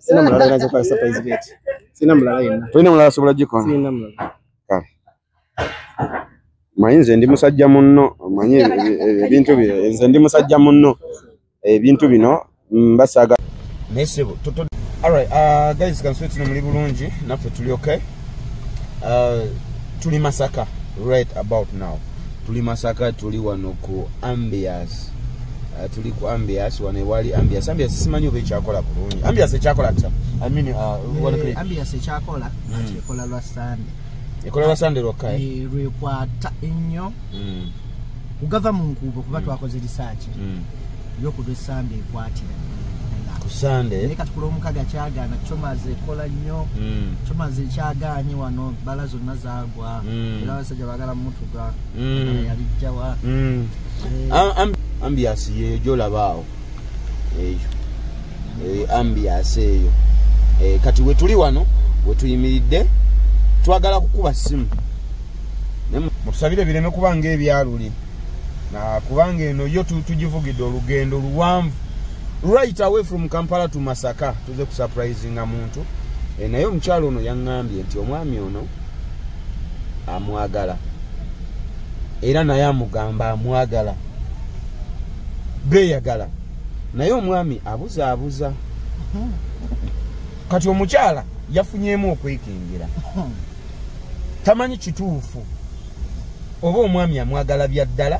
Sina mulala nazo kwa surprise bet. Sina mulala yena. Toina mulala sobola jiko. Sina mulala. Mayinze ndi musajja munno manye ebintu bino nze ndi musajja munno ebintu bino mbasaga nesebo toto. Alright, guys, can switch no muli bulungi naffe tuli okay. Tuli Masaka right about now. Tuli Masaka tuli wano ku Ambias. Tuli ku Ambias wane wali Ambias simanyi obe kyakola bulungi. Ambias ekyakola kisa. I mean Ambias ekyakola ati ekola lwa Sunday. Ekola lwa Sunday lokai. Lwekwata ennyo. Kugava mu nkubo kuba twakoze research. Yoku lwe Sunday ekwatira. Ku Sunday eka tukula omukaga kyagana chomaze ekola nnyo. Chomaze kyaganye wano bala zonna zaagwa. Era abasajja bagala mutuga. Yali jjawa. Ambias ye jolabaawo. Eyo. Ambias eyo. Kati we tuli wano we tuyimiridde twagala kukuba simu. Mutusabire bireme kubanga ebyaluli. Na kubanga eno yo tujivugidde olugendo luwanvu. Right away from Kampala to Masaka tuze ku surprising muntu. Naye omukyalo ono yangambye nti omwami ono amwagala. Era naye amugamba amwagala. Beyagala. Naye omwami abuza. Kati omukyala yafunyemu okwekingira. Tamanyi kituufu. Oba omwami amwagala byaddala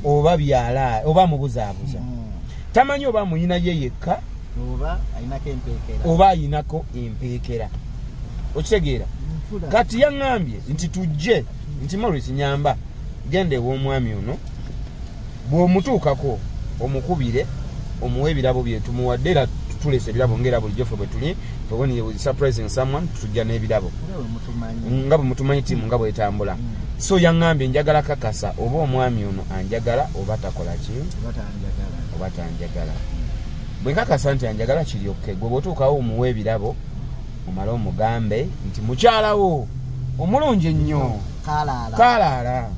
oba byala oba mubuzaabuza. Tamanyi oba muyina ye yekka oba ayinako empeekera. Okitegeera? Kati yaŋŋambye nti tujje nti Morris nyamba gende ew'omwami ono bw'omutuukako omukubire omuwe ebirabo bye tumuwadde era tulese ebirabo ng'era bulijjo ffe bwe tuli ffe when you surprising someone tujja n'ebirabo nga bwe mutumanyi tiimu nga bw'etambula. So yaŋŋambye njagala kakasa oba omwami ono anjagala oba takola ki oba tanjagala. Bwe kakasa nti anjagala kiryokke gwe bw'otuukawo omuwe ebirabo omale omugambe nti mukyalawo omulungi ennyo kaalaala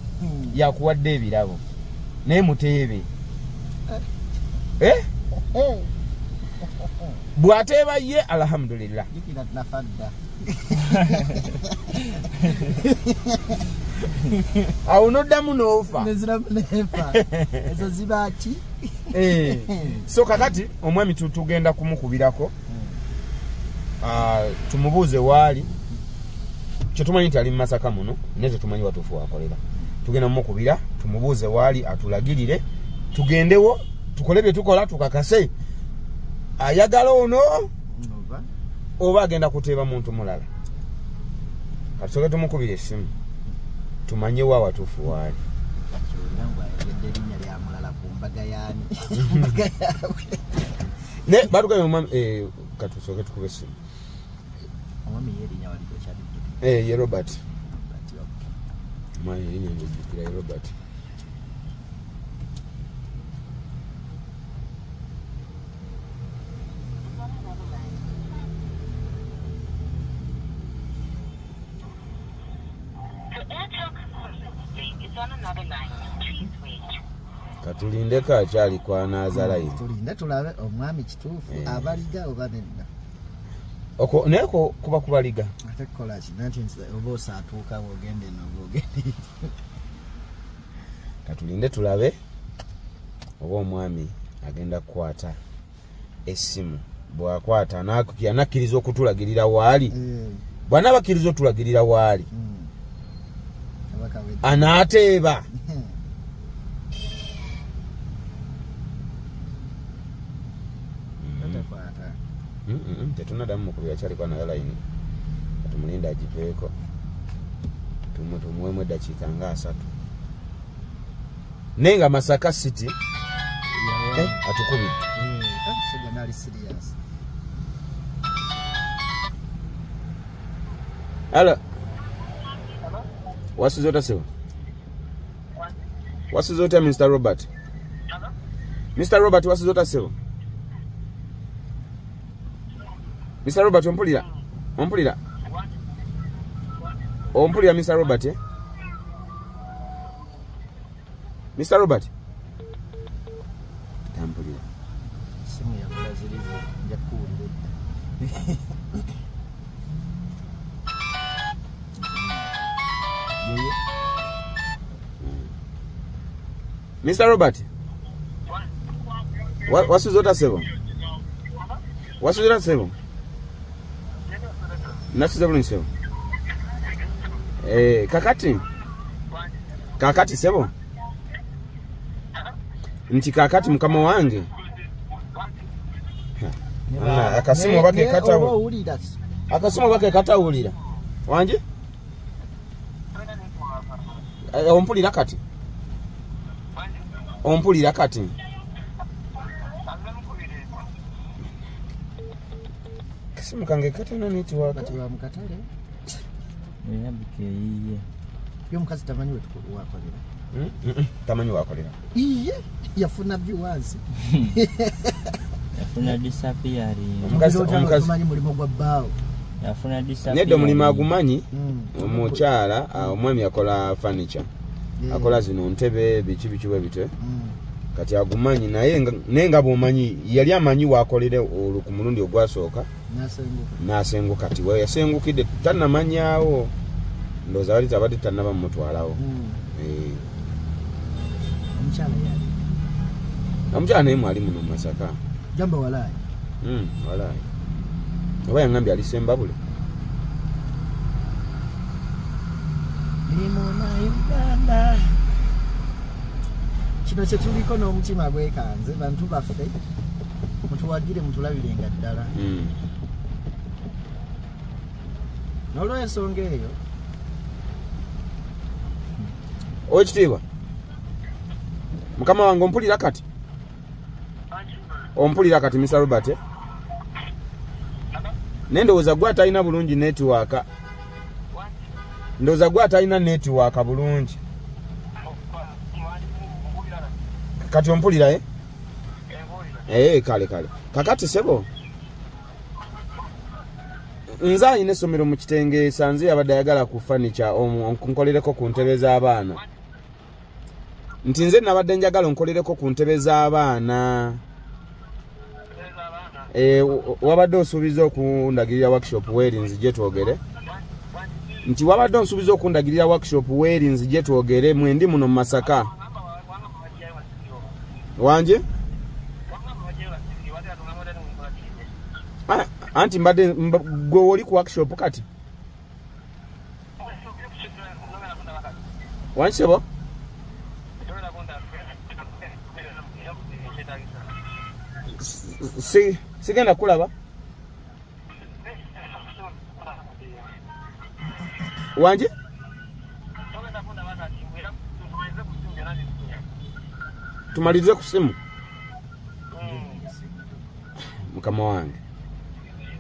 yakuwadde ebirabo naye muteebe. Bw'ateeba ye alhamdulillah. Awo noddamu n'ofa. Ezo ziba ki? So kakati omwami tugenda kumukubirako. Tumubuuze waali. Kye tumanyi nti ali mu Masaka muno naye tetumanyi watuufu wakolera. Tugenda mukubira tumubuuze waali atulagirire tugendewo tukole bye tukola tukakase ayagala ono oba agenda kuteeba muntu mulala. Katusoke tumukubira essimu tumanye wa watuufu waali. Ne batugaye omwami katusoke tukube essimu. Ye Robert. Manye erinnya njijjukira ye Robert. Katulinde kakyali kwa Nazarite. Tulinde tulabe omwami kituufu abaliga oba nedda. Oko neko kuba kubaliga. Ate kola ki nanti oba osatuuka ogende n'ogende. Katulinde tulabe oba omwami agenda kukwata essimu. Bw'akwata anakkiriza okutulagirira waali. Bw'anabakkiriza otulagirira waali. Anaateeba. Tetunadamu mukubira kyali kwa nayo line. Tumulinda agiveeko. Tumuwemu eddakiika nga 3. Nenga Masaka City atukubidde. Nali serious. Hello. What's his other say? What's his other Mr. Robert? Mr. Robert, what's his other say? Mr. Robert, ompulira Mr. Robert, eh? Mr. Robert. Tampulira. Simu ya Brazil ya kundi. Mr. Robert. What's the other seven? What's the other seven? That's the other seven. Kakati sebo? Nti kakati mukama wange. Akasimu bake kata ulira. Akasimu bake kata ulira. Wanje? Ompulira kati. Ompulira kati. Kasimu kange kata na network. Kati wa mkatale. Yabike iye. Yo mkazi tamanyi wetu wakolera. Tamanyi wakolera. Iye yafuna viewers. Yafuna disappearing. Omukazi tamanyi mulimo gwa bao. Yafuna disappearing. Nedo mulimo agumanyi omukyala omwami akola furniture. Akola zino ntebe bichi bwe kati agumanyi naye nenga bomanyi yali amanyi wakolere olukumulundi ogwasooka nasengu kati we yasengukide tanamanyaawo ndoza wali tabati tanaba mutwalawo omukyala naye mwali muno Masaka jamba walai walai oba yangambye alisemba bule Nimona Uganda. Kino kye tuliko n'omutima gwekanze bantu baffe mutuwagire mutulabirenga ddala. N'olw'ensonga eyo Oekitiibwa mukama wange ompulira kati? Ompulira kati Mr. Robert? Nendowooza gwe atalina bulungi network. Ndoza gwa atalina network bulungi. Kati ompulira kale. Kakati sebo. Nza ine somero mu kitenge sanze abadde ayagala ku furniture onkolereko ku ntebe z'abaana. Nti nze nabadde njagala onkolereko ku ntebe z'abaana. Wabadde osuubiza okundagirira workshop weri nzije twogere. Nti wabadde onsuubiza okundagirira workshop weri nzije twogere mwendi muno mu Masaka. Wanje? Anti mbadde gwe oli ku workshop kati? Wanje sebo? Sigenda kulaba? Wanje? Tumalize ku simu. Mukama wange.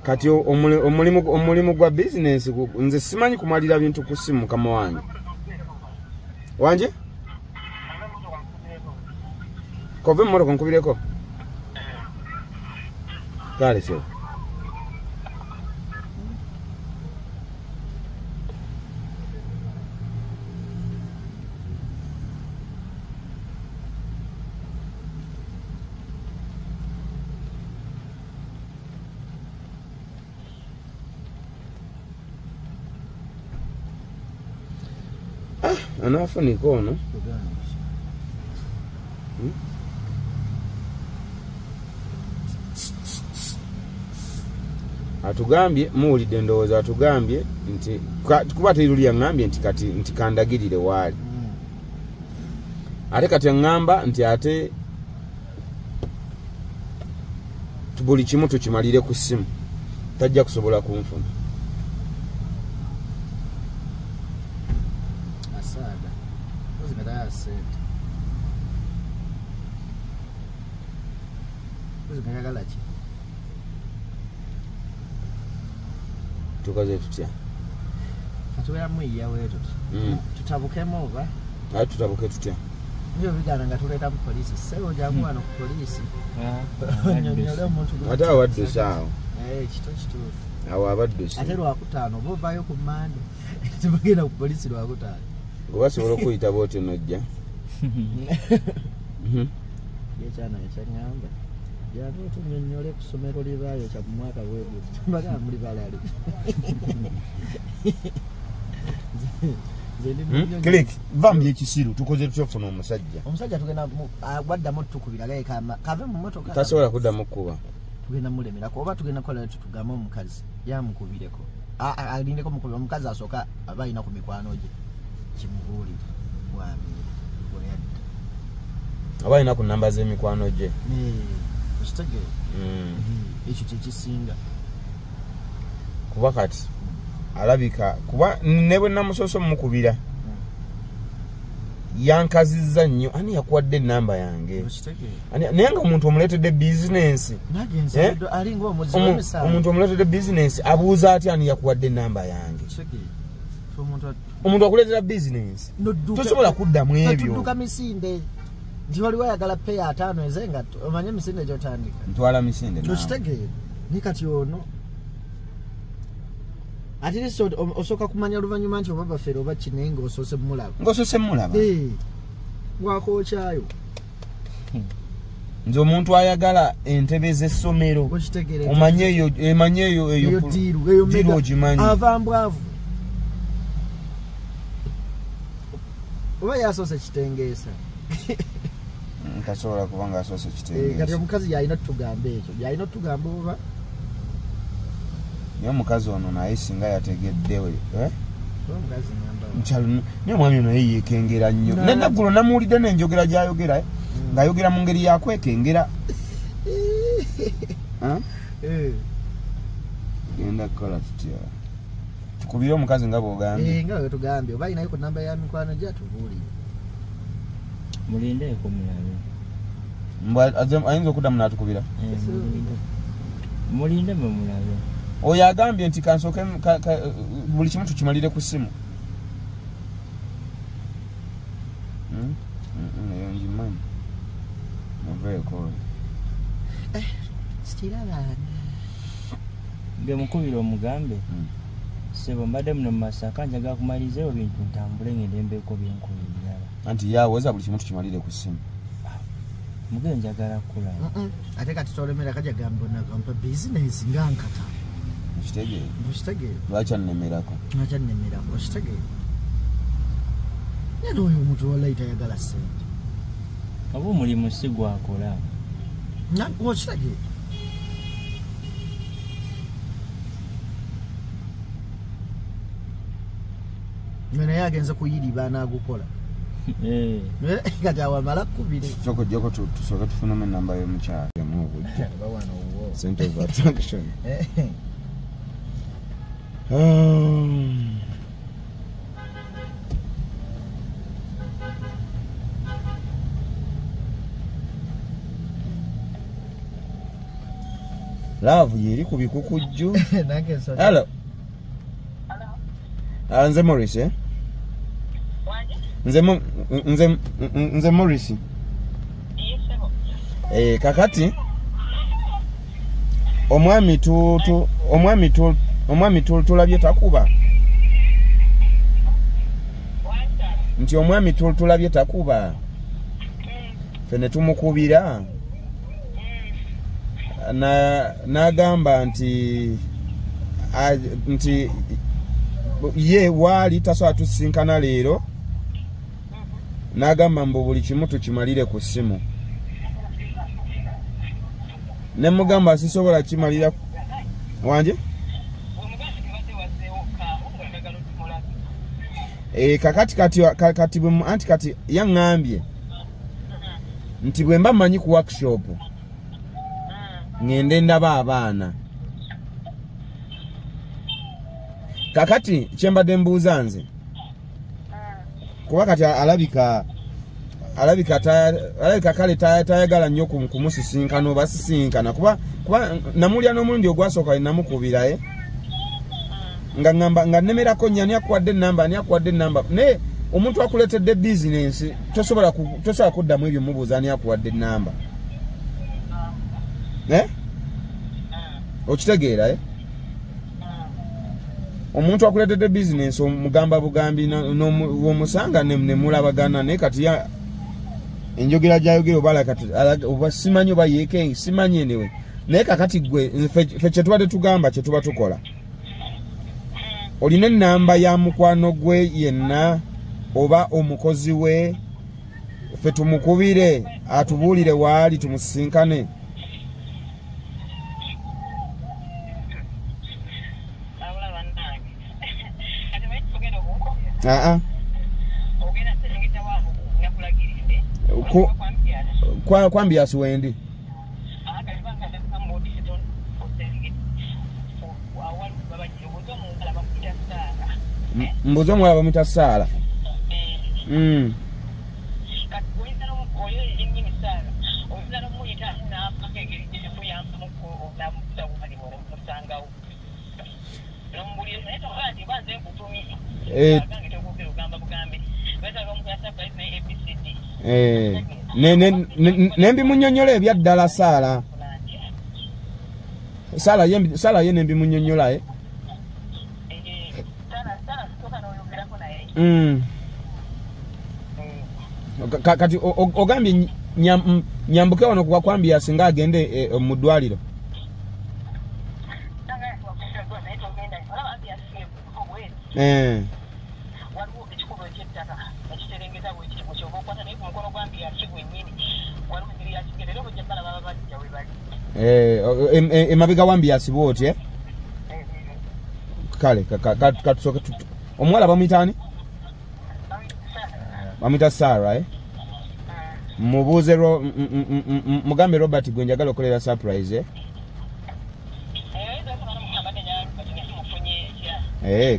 Kati omulimu gwa business nze simanyi kumalira bintu ku simu mukama wange. Wanje? Kove mmotoko nkubireko? Kale sio. Anafu nikono. Atugambye muwulidde ndowooza atugambye nti kuba teruliya ngambye nti kati nti kandagirire waali. Ate kati ngamba nti ate buli kimu tukimalire ku simu. Tajja kusobola kunfuna. Asada. Uzimera sente. Uzimera galachi. Tukaze tutya. Atuwera mwiya wetu. Tutabukemo oba? Tutabuke tutya. Ndio bigana nga tuleta mu police. Sebo jamu ano ku police. Ate awaddusa awo. Kito. Awo abaddusa. Ate lwakutaano bovayo ku Mande. Tubagenda ku police lwakutaano. Gwe basobola okuyita bw'otyo nojja. Yekyana ekyangamba. Yago tunyonyole ku ssomero libaayo kya mu mwaka bwebwe. Mbaga muli balali. Click vambi ekisiru tukoze tutofuna omusajja. Omusajja tugenda wadda moto tukubira gaye kave mu motoka. Tasobola kudda mukuba. Tugenda mulemerako oba tugenda kola tutugama omukazi yamukubireko. Alindeko mukubi omukazi asooka abayina ku mikwano gye. Kimubuulire bwami bweyadda. Abayina ku namba z'emikwano gye. Ekitegeero. Ekyo kyekisinga. Kuba kati alabika kuba ne bwe namusoso mukubira yankazizza nnyo ani yakuwadde ennamba yange naye nga omuntu omuleetedde bizinensi omuntu omuleetedde bizinensi abuuza atya ani yakuwadde ennamba yange omuntu akuleetera bizinensi tosobola kuddamu ebyo tudduka misinde nti waliwo ayagala peya 5 ezengatto omanye emisinde gyotandika ntwala misinde tokitegeere ni kati ono ati liso osoka kumanya luvanyuma nti oba bafere oba kinenga osose mulaba ngosose mulaba gwako kyayo nze omuntu ayagala entebe z'essomero omanye eyo diru ogimanyi avambwavu oba yasose kitengeesa ntasobola kuba nga asose kitengeesa kati omukazi yalina tutugamba ekyo yalina tutugamba oba niyo mukazi ono naye singa yategeddewe niyo mwami ono naye yekengera nnyo nenaggulo namuwulidde nenjogera gyayogera ng'ayogera mu ngeri yakwekengera genda kukola tutya tukubire omukazi nga bw'ogambye nga bwe tugambye oba ayinayo ku namba ya mikwano gye atubuulire mulindeeko mulabe ayinza okuddamu n'atukubira mulinde mwe mulabe oyo agambye nti kansooke buli kimu tukimalire ku ssimu eyo ngimanyi muveeko ge mukubira omugambe sebo mbadde muno mu Masaka njagala kumalizeewo bintu ntambule ngende mbeeko byenkola ebirala anti yaweza buli kimu tukimalire ku ssimu mugee njagala kulaba ate kati tolemera kajja gamba nagampa bizinesi ngankata Okitegeere lwaki annemerako okitegeere naye oyo omuntu wallahi tayagala ssente oba omulimu si gwakola okitegeere naye agenze kuyiriba anaagukola kati awamala kkubire sooka ojjako tusooke tufunamu ennamba y'omukyala yamu obujja center of attraction laavu yeri ku bikukujju hello nze Morris nze Morris kakati omwami tulabye takuba nti omwami tulabye takuba fene tumukubira n'agamba nti ye waali tasobola tusinkana leero n'agamba mbu buli kimu tukimalire ku ssimu ne mugamba sisobola kimalira wanje kati bwe anti kati yaŋŋambye nti bwe mba mmanyi ku workshop ngende ndaba abaana kakati kyembadde mbuuza nze kuba kati alabika kale tayagala nnyo kumusisinkana oba sisinkana kuba namulya n'omulundi ogwasooka namukubira nga nnemerako nnyo ani akuwadde ennamba naye omuntu akuleetedde bizinensi tosobola kuddamu ebyo mubuuza ani akuwadde ennamba okitegeera omuntu akuleetedde bizinensi omugamba bugambi womusanga ne mulabagana naye kati enjogera gyayogera oba simanyi oba yeeke simanyi enewe naye kakati gwe ffe kyetubadde tugamba kyetuba tukola olina ennamba ya mukwano gwe yenna oba omukozi we ffe tumukubire atubuulire waali tumusisinkane kwambiasi wendi mbuzi omulala bamwita Saala nembimunyonyola ebyaddala Saala ye nembimunyonyola kati ogambye nyambuke wano kwa kwambia singa agende mu ddwaliro emabega wambiasi bwoti kale katusoke omuwala bamwitani bamwita Sarah mubuuze mugambe Robert gwe njagala okolera surprise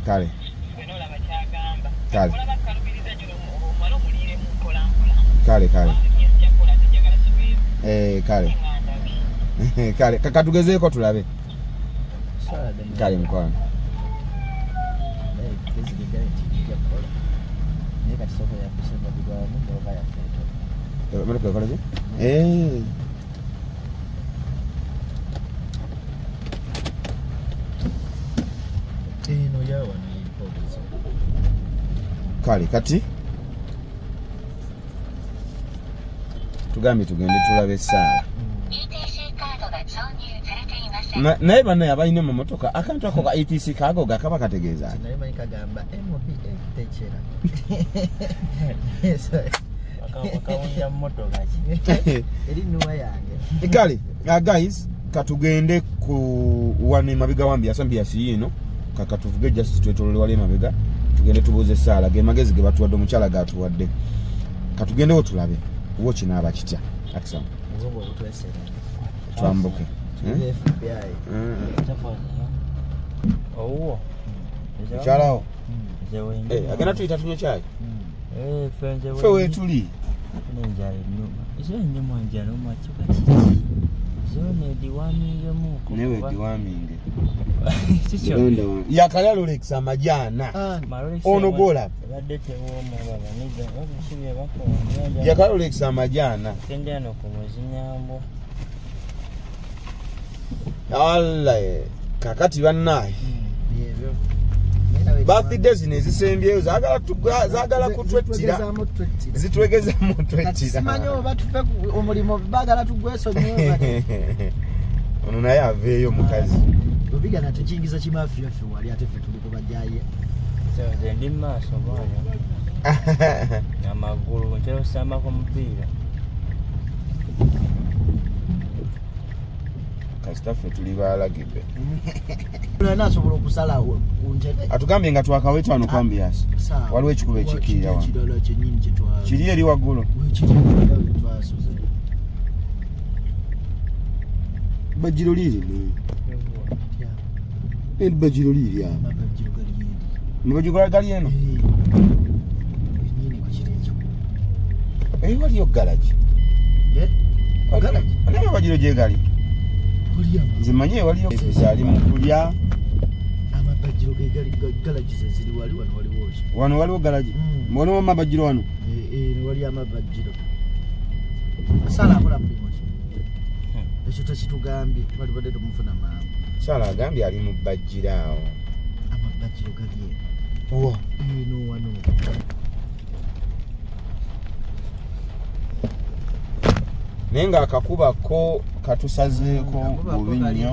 kale kale kakatugezeeko tulabe kale mukwano kale kati tugambye tugende tulabe Saala naye bannaye abalina mu motoka akantu ako ka ETC kaago gakaba kategeeza kale guys katugende ku wano emabega wambiasi yino kakatuvuge just twetolole wali emabega tugende tubuuze Saala ge magezi ge batuwadde omukyala gatuwadde katugendewo tulabe wo kinaaba kitya akisama twambuke mukyalawo agenda tuyita tunywe kyayi ffe weetuli newe ediwaminge yakala Rolex amajana ono gola yakala Rolex amajana Allah kakati bannaye birthday zino ezisembyeyo zaagala kutwettira zitwegezaamu twettira simanyi oba tuve omulimu baagala tugwesonyiwa ono naye aveeyo mukazi obigana tukingiza kimafiya ffe wali ate ffe tuli kubajaye ndi mu maaso bwana amagulu ntera okusambako omupiira kasita ffe tuli baalagibbe nasobola okusalawo kuntebe atugambye nga twakaweta wano kwambiasi waliwo ekikuba ekikirira wano kiri eri waggulu bajjiro liri bajjiro liri mabajjiro gali eno waliyo galagi ane mabajjiro gyegali nze manye waliyo ali mu kulya amabajjiro galagi zeziri wano waliwo galagi waliwo amabajjiro wano wali amabajjiro Saala akola mulimu ki ekyo tekitugambye twalibadde tumufuna maama Saala agambye ali mu bajjiro awo amabajjiro gali eno wano naye ng'akakubako katusazeeko bubi nnyo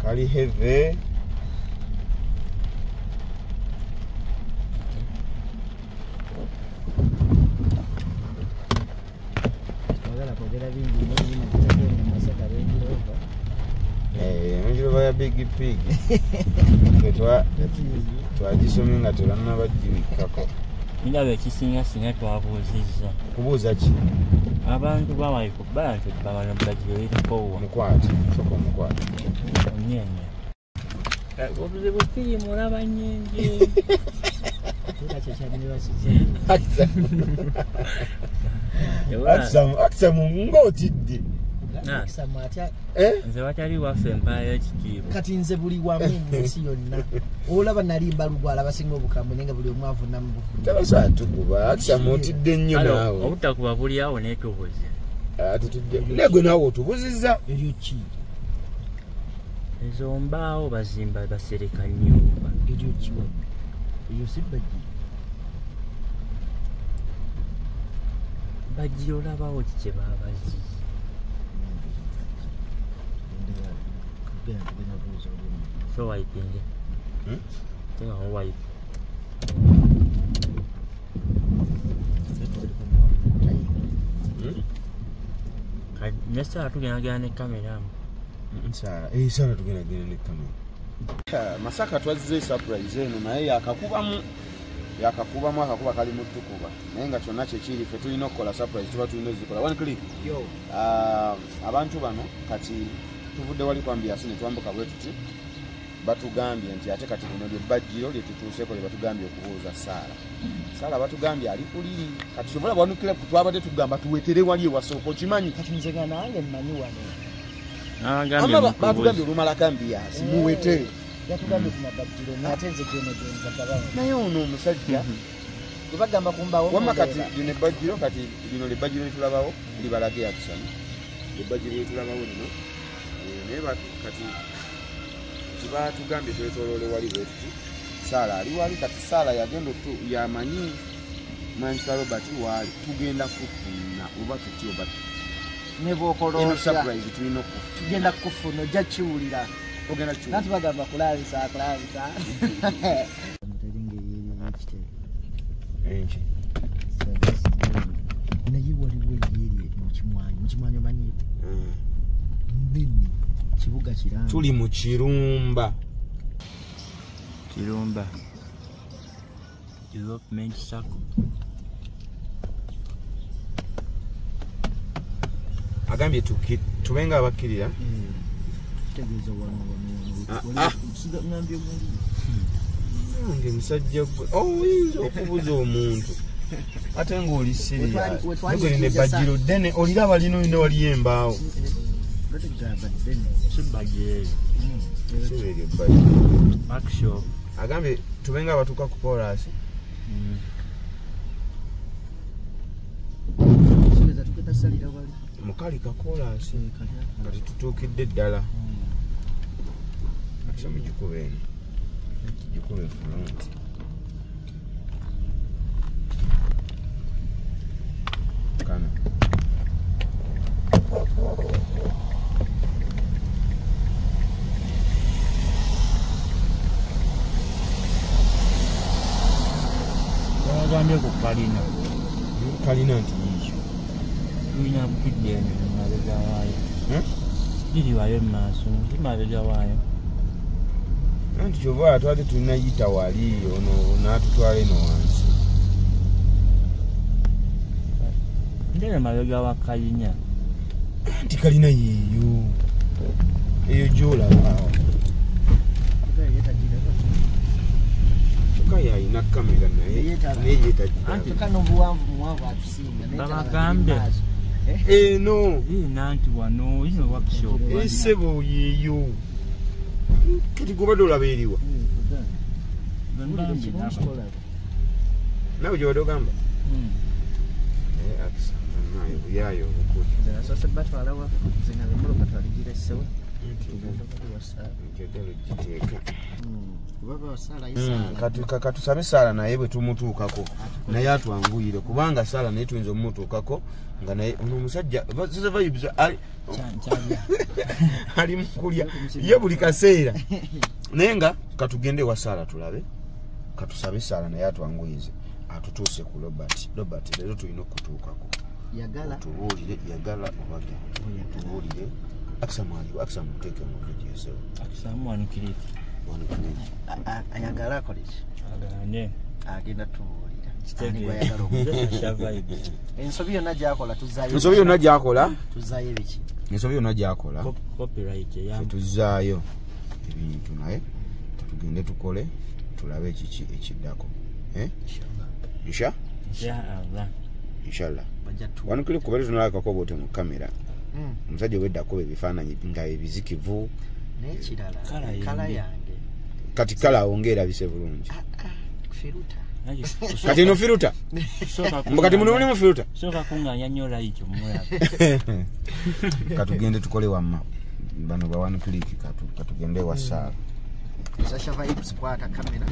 kali heve Range Rover ya Big Pig twagisomye nga tebannabagibikako. Ndaba ekisinga twabuuzizza. Kubuuza ki? Abantu bawaiko bantu babana bagiriko mukwate soko mukwate onyenya. Obuzibu firimu olaba nnyingi. Akisa mu ng'otidde. Nze watali waffe empaayo ekitiibwa. Kati nze buli wamu mu nsi yonna olaba nalimba lugwala abasinga obukambwe nenga buli omu avuna mu bufuna. Tabasobola tukuba akisa mutidde nnyo naawe. Obutakuba buli awo neetubuze. Tutudde negwe naawe otubuzizza. Eryo ki? Ezo mbaawo bazimba basereka nnyumba. Eryo ki wa? Eyo si bajji. Bajji olabawo ki kye baabazi. So wiping. Tenga wipe. Nesta tugenda ne kamera. Sara tugenda ne kamera. Masaka twazze surprise eno naye yakakubamu akakuba kali mutukuba naye nga kyonna kyekiri ffe tulina okukola surprise tuba tulina zikola one click. Abantu bano kati tuvudde wali kwambia asine twambuka bwe tuti batugambye nti ate kati lino lye bajjiro lye tutuuseeko lye batugambye okubuuza Saala batugambye ali kuliri kati kyobola bwanukira twabadde tugamba tuwetere wali ewasooka okimanyi kati nze nga nange mmanyi wano batugambye olumala kambiasi muwetere yatugambye ku mabajjiro nate nze gyenegenda naye ono omusajja tebagamba kumbawo wamma kati lino ebbajjiro kati lino lye bajjiro litulabawo libalage yakisana ebbajjiro litulabawo lino naye kati kibatugambye twetooloole wali bwe tuti Saala ali wali kati Saala yagenda yamanyi Manchester Robert wali tugenda kufuna oba tuti oba nebokolo surprise tulina tugenda kufuna ojja kiwulira ogenda kiwulira nati bagamba kulabisa enki naye waliwo eryeri mukimwanyi manyi munene kibuga kiramba tuli mu Kirumba Development Circle. Agambye tubenga abakkirira tegeeza wano nange musajja gwe oyinza okubuza omuntu ate ng'oli siriya ne bajjiro ddene oliraba lino lino waliyo embaawo agambye tubenga abatuuka ku koolaasi mukali ka koolaasi kati tutuukidde ddala akisa mugikuba eno gikuba efulunti kana bagambye ku kalina nti yiikyo tulina butudde eno mabega waayo giriwayo mumaaso nti mabega waayo anti kyova twali tulina yita wali ono n'atutwala eno wansi ndera mabega wa Kalinya anti kalina yiiyo eyo gyolabaawo kyokka yalina kamera naye yeetagira obuwanvu atusinga babagambye eno nanti wano ino workshop esebo yeeyo kati gobadde olaba eriwa nawe gyobadde ogamba akisa naye buyaayo obukuli batwala wafu nze nga bemoloka twaligiresewo katusabe Sala naye bwe tumutuukako naye atwanguyire kubanga Sala naye tuyinza omutuukako nga naye ono omusajja vibes ali mukulya ye buli kaseera naye nga katugende wa Sala tulabe katusabe Sala naye atwanguyize atutuuse ku Robert leero tulina okutuukako tubuulire yagala obaga tubuulire akisa muteeke mu video yesewo ayagala akoleki agenda tubuulira ensobi yonna gyakola tuzaayo ebiki ensobi yonna gyakola tuzaayo ebintu naye tugende tukole tulabe ekiki ekiddako inshallah wano kuli kubali tunalakako bote mu kamera omusajja weddako ebifaananyi nga ebizikivu kala yange kati kala ongera bise bulungi kati no firuta mbakati muno mulimu firuta soka kunganya nyola hicho moya katugende tukole wamma bano ba one click katugende wa Sala Sasha vibes kwa kamera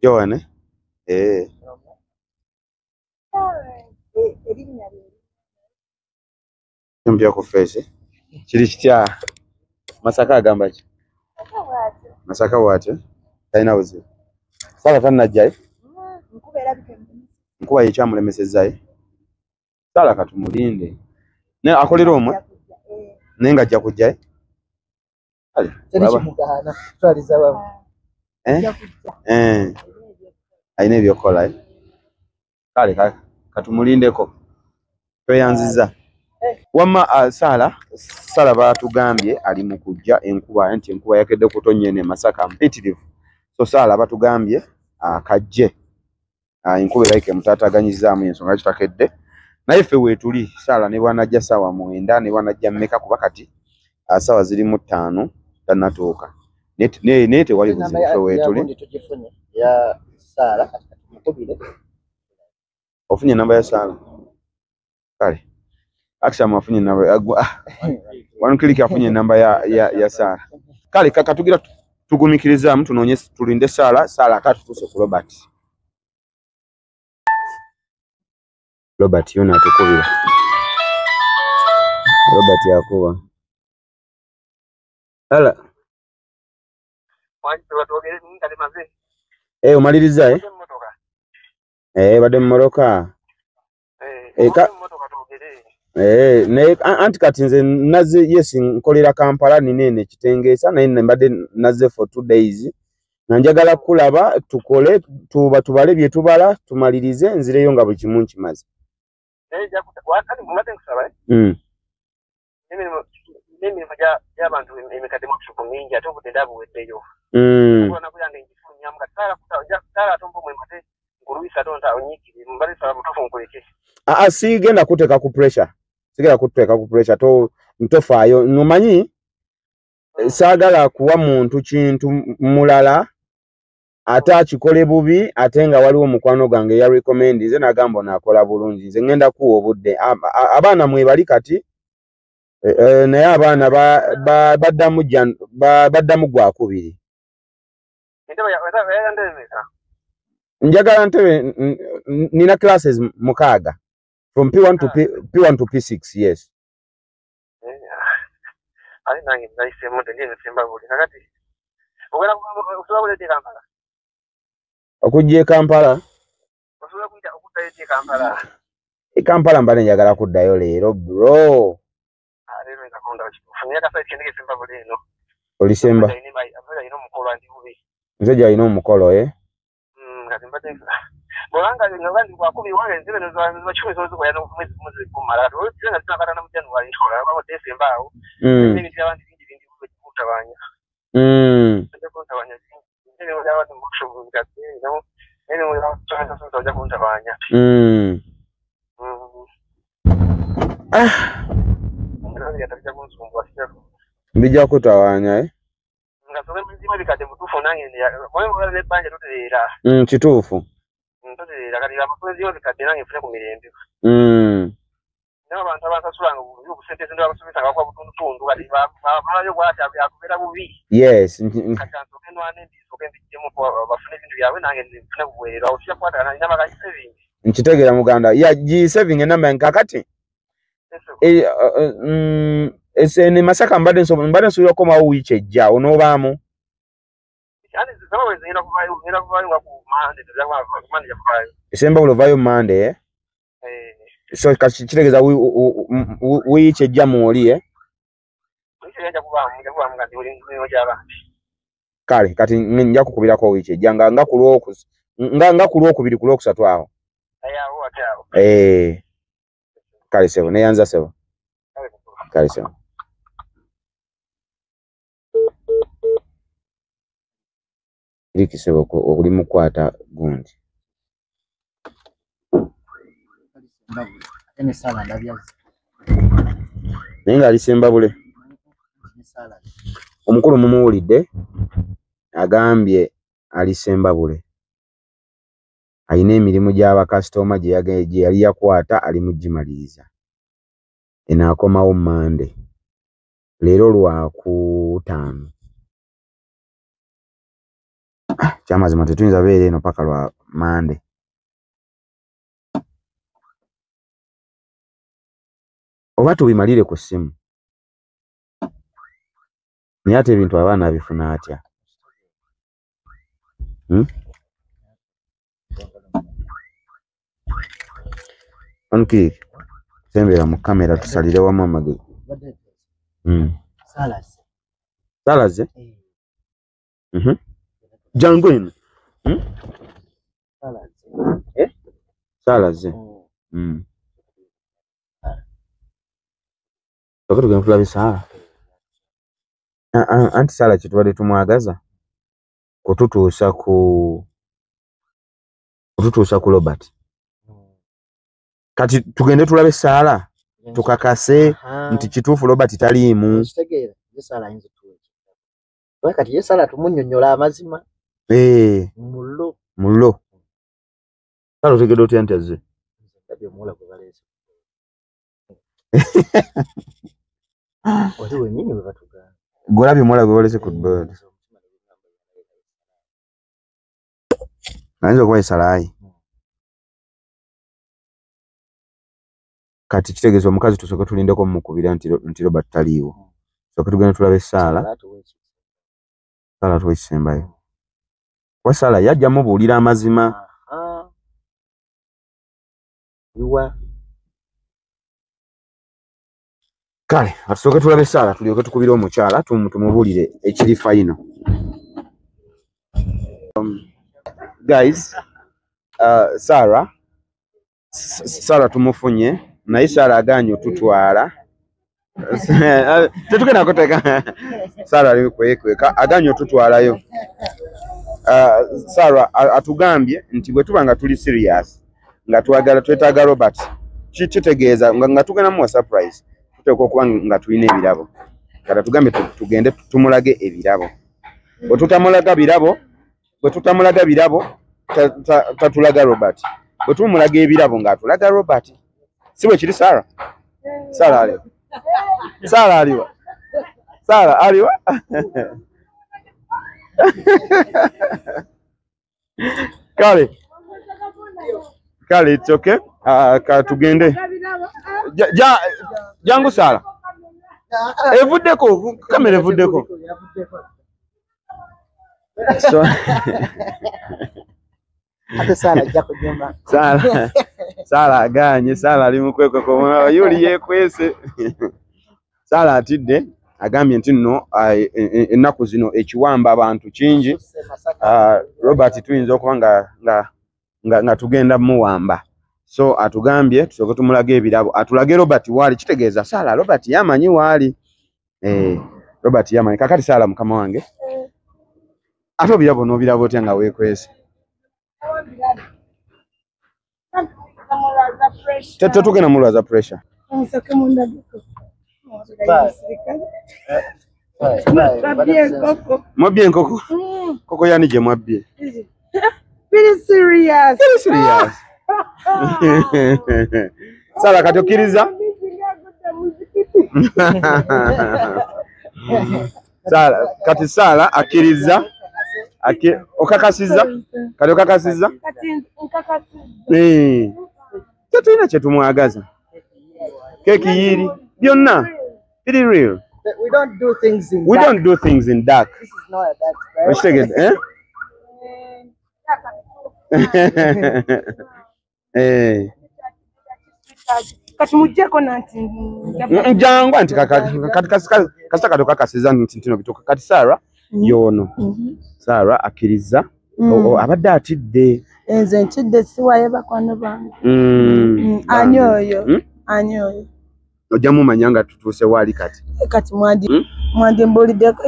Joane Mbya ku face kiri kitya Masaka agamba ki Masaka wate taina uzi Sala tanajja nkuba yekyamulemesezaayo Sala katumulinde ne akolera omwe nenga ajja kujja ayina ebyokola kale katumulindeko tweyanziza wamma Sala batugambye ali mu kujja enkuba nti enkuba yakedde kutonyene Masaka mpitirivu so Sala batugambye kajje enkuba erayike mutaataganyizaamu ensonga kitakedde naye ffe weetuli Sala ne bwanajja ssaawa 9 ne bwanajja mmeka kuba kati ssaawa zirimu 5 tannatuuka naye tewali buzibu ffe weetuli ofunye namba ya Sala kale Aksam afunye namba one click afunye namba ya Sala kale katugira tugumikirizamu tunoonye tulinde Sala atatutuuse ku Robert yona atukubira Robert yakuba Sala omaliriza bade mmoroka ne anti kati nze naze yes nkolera Kampala ninene kitengeesa naye mbadde naze for 2 days nanjagala kulaba tukole tubale bye tubala tumalirize nzireyo nga buli kimu nkimaze mimi abantu emekade mu kushuko mingi ate obutendabu weddeyo kubona kuyanga enjifunya mukatala kutala atombo mwemate nguruisa tonta onyikiri mbali sala mutofu nkuleke sigenda kuteka ku pressure to ntofaayo nomanyi saagala kuwa muntu kintu mulala ate akikole bubi ate nga waliwo mukwano gange ya recommend nze nagamba nakola bulungi nze ngenda kuwa obudde abaana mwebali kati naye abaana baddamu gwakubiri njagala ntebe nina classes 6 from P1 to P6 yes ali nange naise moto ndiye nsimba buli nakati ogala kusula kule Kampala okujje Kampala kusula kuita okutaye Kampala Kampala mbale njagala kuddayo leero bro lero ndakonda kufunya kasa ikindike simba buli no olisemba ino mukolo andi bubi nzeja ino mukolo ngati mbate bolanga ngandi kwakubi wange nzibe no chumi zozo kwa yana mwezi kumala to tena tsakana na mjanu wa inhola kwa December awo ni ndi abandi bindi kutabanya kutabanya ndine wala watu mkusho ngati no ene wala tsaka sasa kutabanya mbija kutawanya ngasoke muzima bikade butufu nange moyo ne banje tuteera kituufu tuteera kati abakozi yo bikade nange fune ku mirembe n'abantu abasasulanga obusente sente abasubisa ngakwa butundu kati bamalayo bwati akubera bubi yes kati ansoke nwane ndisoke mbijjemu bafune ebintu byabwe nange nfune kubuweerera otya kukwatagana nina bakayi saving nkitegeera muganda ya G7 enamba nkakati ni Masaka mbadde nsobola okomawo wiiki ejja onoobaamu Esembabula ovaayo Monday so kitegeeza wiiki ejja mwoli kale kati nja kukubirako wiiki ejja nga ku Lwokubiri ku Lwokusatu aho kale sebo neyanza sebo kale sebo ikisebo okuli mukwata gundi naye nga alisembabule omukulu mumuwulidde agambye alisembabule alina emirimu gy'abakasitoma gye yali yakwata ali mugimaliriza enaakomawo Monday leero Lwakutaano kyamazima tetuyinza beera eno paka lwa Monday oba tubimalire ku ssimu naye ate ebintu abaana abifuna atya onkiri sembera mu kamera tusalire wamu amagezi salaze jangu eno salaze toke tugenda tulabe Saala anti Saala kyetubadde tumwagaza kututuusa ku Robert kati tugende tulabe Saala tukakase nti kituufu Robert taliimu kati ye Saala tumunyonnyola amazima mullo Saala otegedde otya nti azze golabye omuwala gwe balese ku bird ayinza okuba Salaayi kati kitegeeza omukazi tusooke tulindeko mukubira nti Robert taliiwo sooke tugenda tulabe Saala tuwe kisembayo wa Saala yajja mubuulira amazima kale atusooke tulabe Saala tulyoke tukubire omukyala tumubuulire ekiri fayino guys Saala tumufunye naye Saala agaanye otutwala tetugenda kuteeka Saala ali kwekweka agaanye otutwalayo Saala atugambye nti bwe tuba nga tuli serious nga twetaaga Robert kitegeeza nga tugenda muwa surprise tuteekwa okuba nga tulina ebirabo kati tugambye tugende tumulage ebirabo bwe tutamulaga birabo tatulaga Robert bwe tumulaga ebirabo ng'atulaga Robert si bwe kiri Saala aliwa kale it's okay tugende jangu Saala evuddeko kamera evuddeko so ate Saala ajja kujumba Saala aganye Saala ali mukwekwe ko yuli yekwese Saala atidde agambye nti nno ennaku zino ekiwamba abantu kingi Robert tuyinza okuba nga tugenda muwamba so atugambye tusooke tumulage ebirabo atulage Robert waali kitegeeza Saala Robert yamanyi waali Robert yamanyi kakati Saala mukama wange ate obirabo n'obirabo otya nga weekwese tetugenda mulwaza pressure Mwabye enkoko. Koko yani je mwabye. Very serious. Very serious. Sala katokiriza. Sala kati Sala akiriza. Okakasiza. Kati okakasiza. Tatuna chetumwagaza. Keki yiri byonna biri real. We don't do things in We dark. don't do things in dark. This is not a dark style. Let's take it, eh? Kati mujjeko nanti Jangu anti kasita katoka kasiza ntino bitoka kati Sarah yono. Sarah akiriza abadde atidde. Enze ntidde siwaye bakwano bange. Ani oyo. Ani oyo. Ojamu manyanga tutuse wali kati. Kati mwandi mbuliddeko.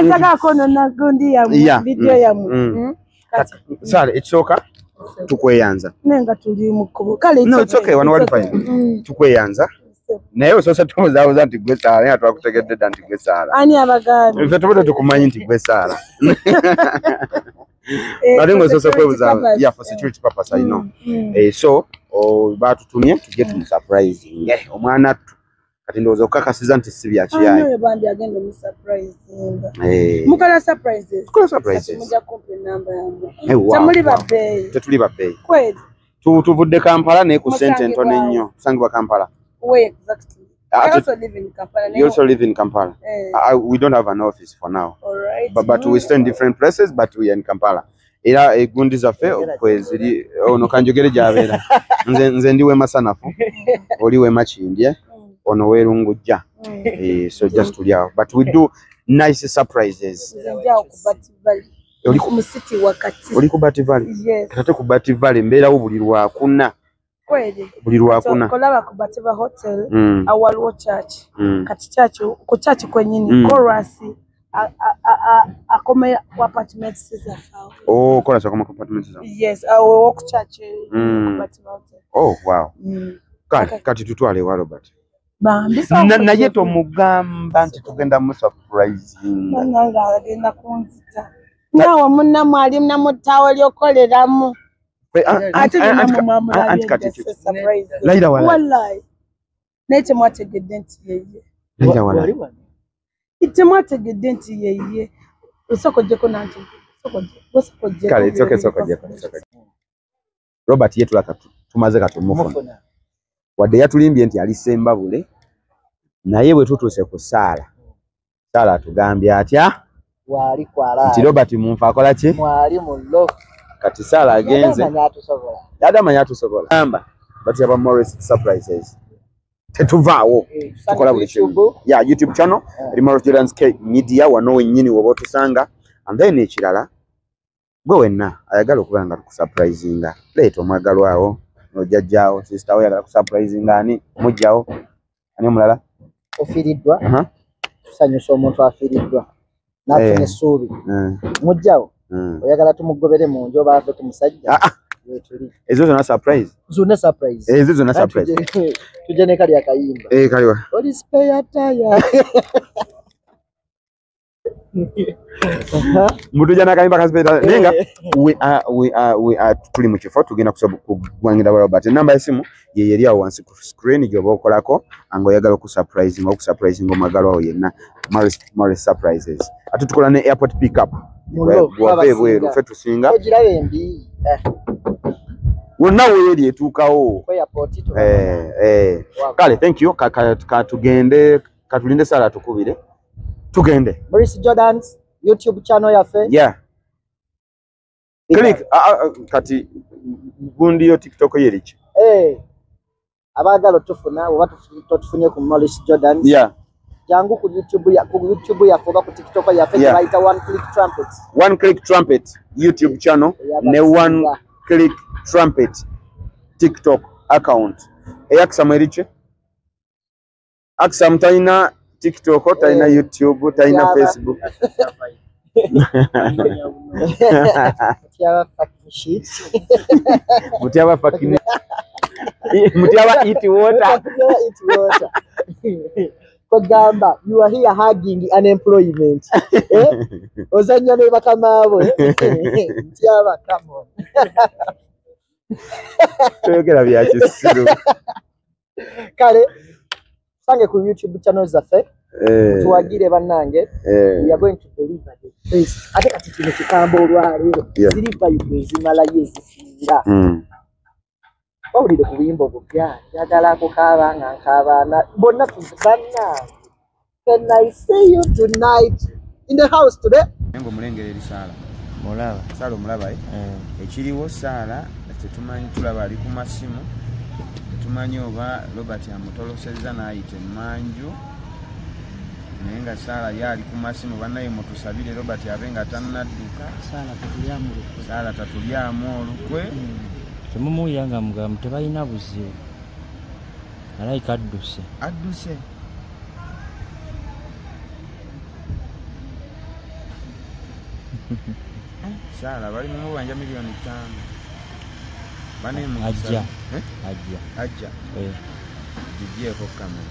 Kaka kono nagundi ya video ya mu. Sarah ekisooka tukweyanza. Nenga tuli mukubu. Kale No, it's okay, wano wali fine. Tukweyanza. Naye ososa tuzaabuza nti gwe Sarah naye twakutegedde dda nti gwe Sarah. Ani abaganda. Nfe tubadde tukumanyi nti gwe Sarah. I think also for security purpose, I know. So, batutumye tujje tumusurprising. Omwana kati ndowooza okukakasiza nti si bya kiyaye. Ano bandi agenda mu surprising. Mukala surprises. Mukala surprises. Mujja kumpa namba yangu. Temuli babbeeyi. Tetuli babbeeyi. Kweli. Tuvudde Kampala naye ku ssente ntono ennyo. Tusangibwa Kampala. Where exactly? I also live in Kampala. You also live in Kampala? We don't have an office for now. All right. But we stay in different places, but we are in Kampala. Era egundi zaffe kweziri ono kanjogere gy'abeera. Nze ndi Wema Sanafu. Oli Wema Kindye. Ono Werungujja. So just to liao. But we do nice surprises. Oli ku Musiti wakati. Oli ku Bati Valley? Yes. Ate ku Bati Valley mbeerawo buli lwakuna. Kweli. Buli lwakuna. Kolaba ku Bati Valley Hotel, awaliwo church. Kati ku church kwenyini chorus akome apartments zafawo. Oh, chorus akome apartments zafawo. Yes, awo ku church ku Bati Valley Hotel. Oh, wow. Kati tutwale wa Robert. Bambisa. Naye tomugamba nti tugenda mu surprising. Nanga agenda kunzita. Nawe munna mwali namutawo lyokoleramu. Anti kati Laila wala. Wallahi. Nete mwategedde nti yeye. Laila wala. Ite mwategedde nti yeye. Osokojeko nanti. Osokojeko. Kale, it's okay, sokojeko. Robert yetu laka tumaze katumufuna. Wadde yatulimbye nti alisemba bule. Naye bwe tutuuse ku Sarah. Sarah atugambye atya? Wali kwala. Nti Robert munfa akola ki? Mwali mullo. Kati Sarah agenze. Yadama yatusobola. Amba. But yaba Morris surprises. Tetuvaawo. Tukola buli kimu. Yeah, YouTube channel. Morris Jordan's K Media wano wennyini woba otusanga. And then ekirala. Gwe wenna ayagala okuba nga tukusurprisinga. Leeta omwagalwawo. Nojjajjaawo. Sister we ayagala kusurprisinga ani? Mujjawo. Ani omulala? Ofiiriddwa. Tusanyusa omuntu afiiriddwa. Nafune essuubi. Mujjawo. Oyagala tumugobere mu nju oba ave ku musajja. Ezo zonna surprise. Zonna surprise. Ezo zonna surprise. Tujje ne kali akayimba. Kaliwa. Oli spare tire. Mutujja n'akayimba ka spare tire. Nenga we are tuli mu kifo tugenda kugwangira Robert. Namba y'essimu ye yeri awo wansi ku screen gy'oba okolako anga oyagala okusurprising omwagalwawo yenna. Morris surprises. Ate tukola ne airport pick up. Bweru ffe tusinga. Ogirabe embi. Wonna weeri etuukawo. Kale, thank you. Katugende, katulinde Sarah tukubire. Tugende. Morris Jordan's YouTube channel yaffe. Yeah. Click. Kati gundi yo TikTok yeriki. Abagala tufuna oba tufunye ku Morris Jordan's. Yeah. Jangu ku YouTube ya foga ku TikTok ya fete baita One Click Trumpet. One Click Trumpet YouTube channel ne One Click Trumpet TikTok account. Eyakisama eriche? Akisama taina TikTok, taina YouTube, taina Facebook. Mutiaba fucking shit. Mutiaba fucking Mutiaba eat water. Eat water. Kogamba, you are here hugging unemployment. Ozanya ne bakamabo. Tiaba, come on. Tuyogera bya kisiru. Kale, sange ku YouTube channel zaffe. Tuwagire bannange. We are going to deliver the best. Ate kati kino kikambo olwaleero. Siripa yuzimala yezisinga. Owulire ku buyimba obupya njagala kukaaba nga nkaaba bonna tuzibana. Can I see you tonight in the house today? Ngo mulengere erisala. Mulaba. Sala omulaba ekiriwo sala tetumanyi tulaba ali ku masimu. Tumanyi oba Robert amutolosezza n'ayita emmanju. Naye nga Sala yali ku masimu bannaye mutusabire Robert abenga tannadduka. Sala tatulyamu olukwe. Temumuyanga mugamu tebalina buzibu. Alayika adduse. Adduse. Sala bali mu mubanja milioni 5. Bane mu ajja. Ajja. Jijieko kamera.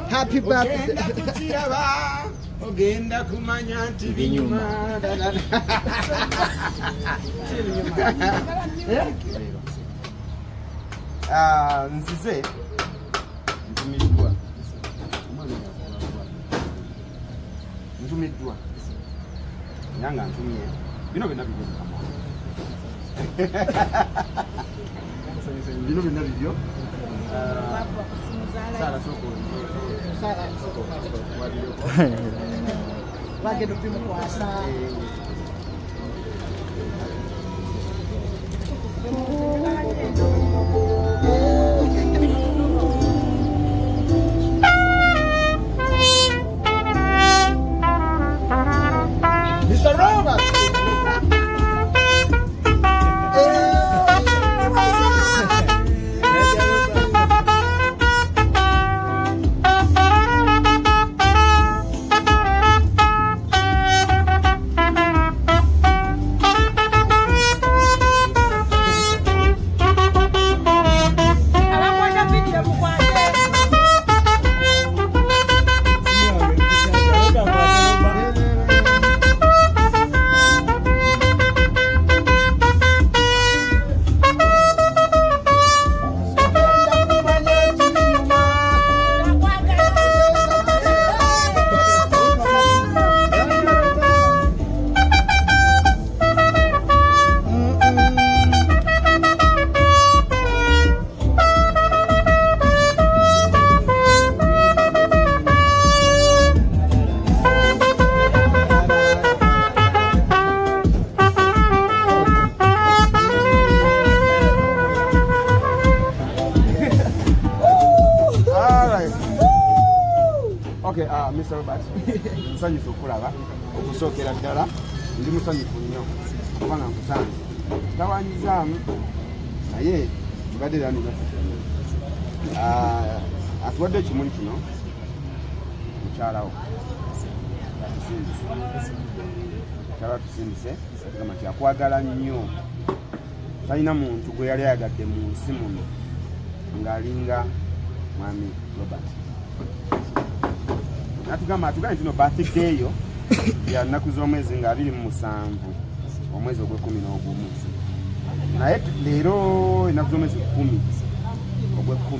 Happy birthday. Ogenda kumanya nti binyuma. Nsize ntumiddwa nanga ntumye bino bina bibyo bino bina bibyo Sala soko Wage dupimo kwasa. Mr. Robert. Mr. Robert, nsanyufu okulaba okusookera ddala ndi musanyufu nnyo kubanga nkusanze tawanyizaamu naye mbadde era atuwadde ekimuli kino mukyalawo mukyala tusindise gamba kyakwagala nnyo talina muntu gwe yali ayagadde mu nsi muno ng'alinga mwami Robert. Atugamba nti no birthday eyo ya nnaku z'omwezi nga 27 omwezi ogw'e11 naye leero ennaku z'omwezi 10 ogw'e10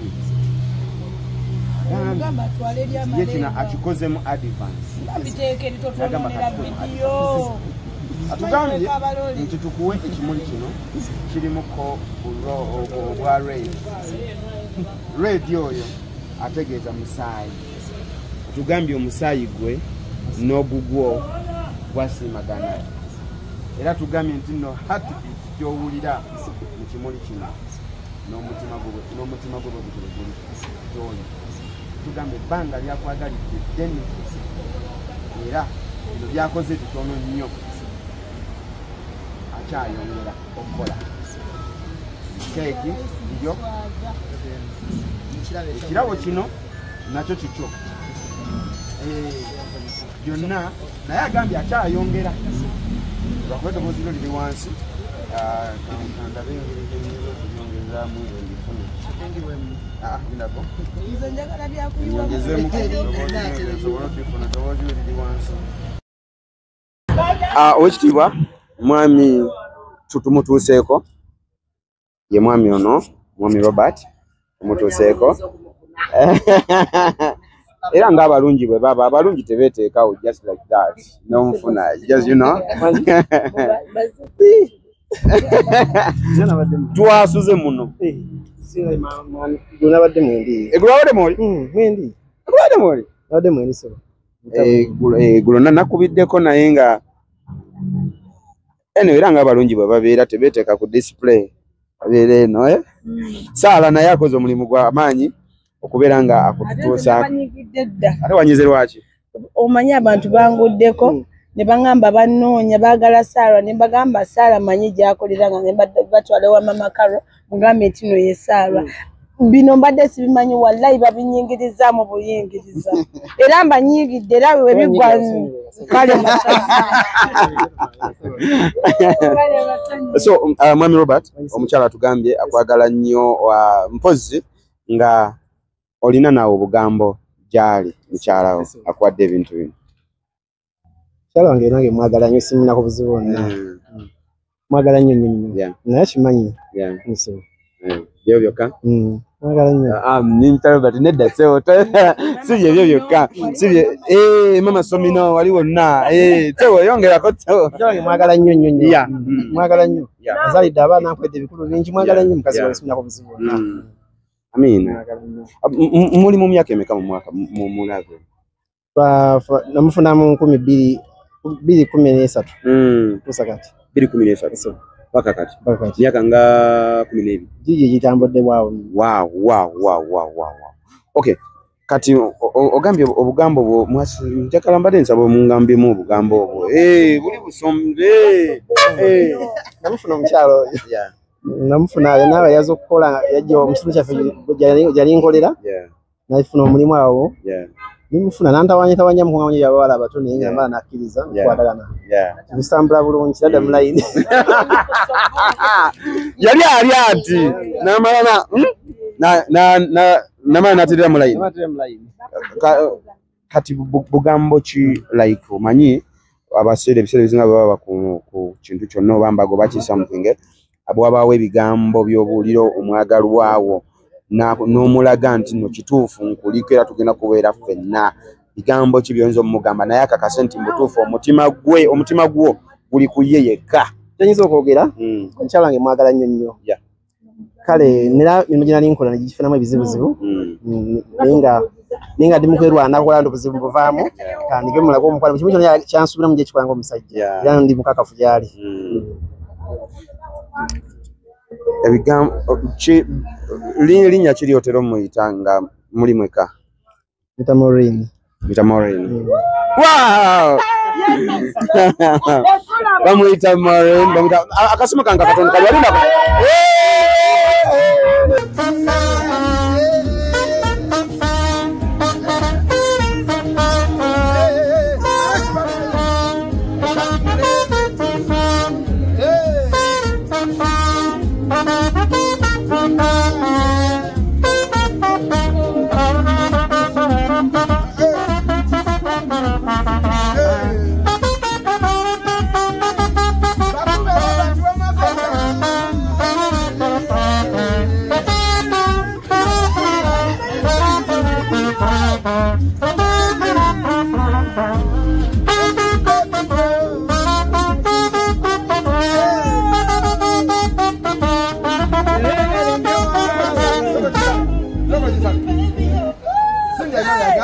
yagamba twale lya ye kino akikozemu advance abiteekeri totuononera vidiyo atugambye nti tukuwe ekimuli kino kirimuko obwa red oyo ategeeza musaayi atugambye omusaayi gwe n'ogugwo gwasimagana era tugambye nti no heartbeat gy'owulira mu kimuli kino n'omutima gwe bweguli gyoli tugambye ebbanga lyakwagalidde ddene era bino byakoze bitono nnyo akyayongera okukola keeki byo ekirabo kino nakyo kikyo byonna naye agambye akyayongera lwakuba eddoboozi lyo liri wansi ndabe engeri gyonyinza okubyongezaamu ebifune binako nyongezeemu sobole okifuna eddoboozi lyo liri wansi owekitiibwa mwami tumutuuseeko ye mwami ono mwami Robert tumutuuseeko era ng'abalungi bwe baba abalungi tebeeteekawo just like that n'omufuna just you know twasuze muno gunabadde mwendi egulabadde mwoli mwendi egulabadde mwoli abadde mwendi so gulo nakubiddeko naye nga eno era ng'abalungi bwe babeera tebeeteeka ku display babeera eno Saala naye akoze omulimu gw'amaanyi okubeera nga akututuusa ate wanyize lwaki omanyi abantu banguddeko ne baŋŋamba bannoonya baagala Saala ne bagamba Saala manyi gy'akolera nga ne batwala wa Mama Carol mugambe nti no ye Saala bino mbadde sibimanyi wallahi babinyingiriza mu buyingiriza era mbanyigidde era we bigwa kale so mwami Robert omukyala atugambye akwagala nnyo mpozi nga olina naawe obugambo gyali mukyalawo akuwadde ebintu bino mukyala wange nange mwagala nnyo simunako buzibu bonna mwagala nnyo nnyo naye kimanyi byo byokka mwagala nnyo nimta Robert nedda sewo si byebyo byokka si bye mama somino wali wonna sewo yongerako sewo mwagala nnyo nnyo mwagala nnyo azalidde abaana nkwedde ebikulu bingi mwagala nnyo mukazi wange simunako buzibu bonna Amina. Muli mu myaka emeka mu mwaka mu mulago? Namufuna mu 2013. Kusa kati. 2013. Paka kati. Myaka nga 12. Jiji gitambodde bwawo. Wow. Okay. Kati ogambye obugambo bwo mwasi njakala mbadde nsaba omungambye mu obugambo obwo. Buli busombe. Namufuna omukyalo. Yeah. Namufuna nawe yazo okukola yajja omusimu kyaffe gyali nkolera nafuna omulimu awo nimufuna nantawanyitawanya mukuŋŋaanya byabawala abato naye nga mbala nakkiriza nkwatagana bisitambula bulungi nadda mu layini yali ali ati namala naterera mu layini kati bugambo ki like omanyi abaseera ebiseera ebisinga baba ku kintu kyonna oba mbago baki something abwabaawo ebigambo by'obuuliro omwagalwawo n'omulaga nti no kituufu nkuliko era tugenda kubeera ffenna bigambo ki byonza omugamba naye akakase nti mutuufu omutima gwo guli ku ye yekka kyanyinza okwogera omukyala wange mwagala nnyo nnyo kale nera mirimu gye nali nkola negifunamu ebizibuzibu naye nga ndi mukwerwana kola ndi obuzibu buvaamu kandige mulaga omukwala mu kimu kyonna kyansubiramu gye kikolanga omusajja era ndi mukakafu gyali ebigambo linnya kiri otera omuyita nga muli mweka Vitamorin. Wow! Bamuyita Morin akasimu kange katono kali wali nako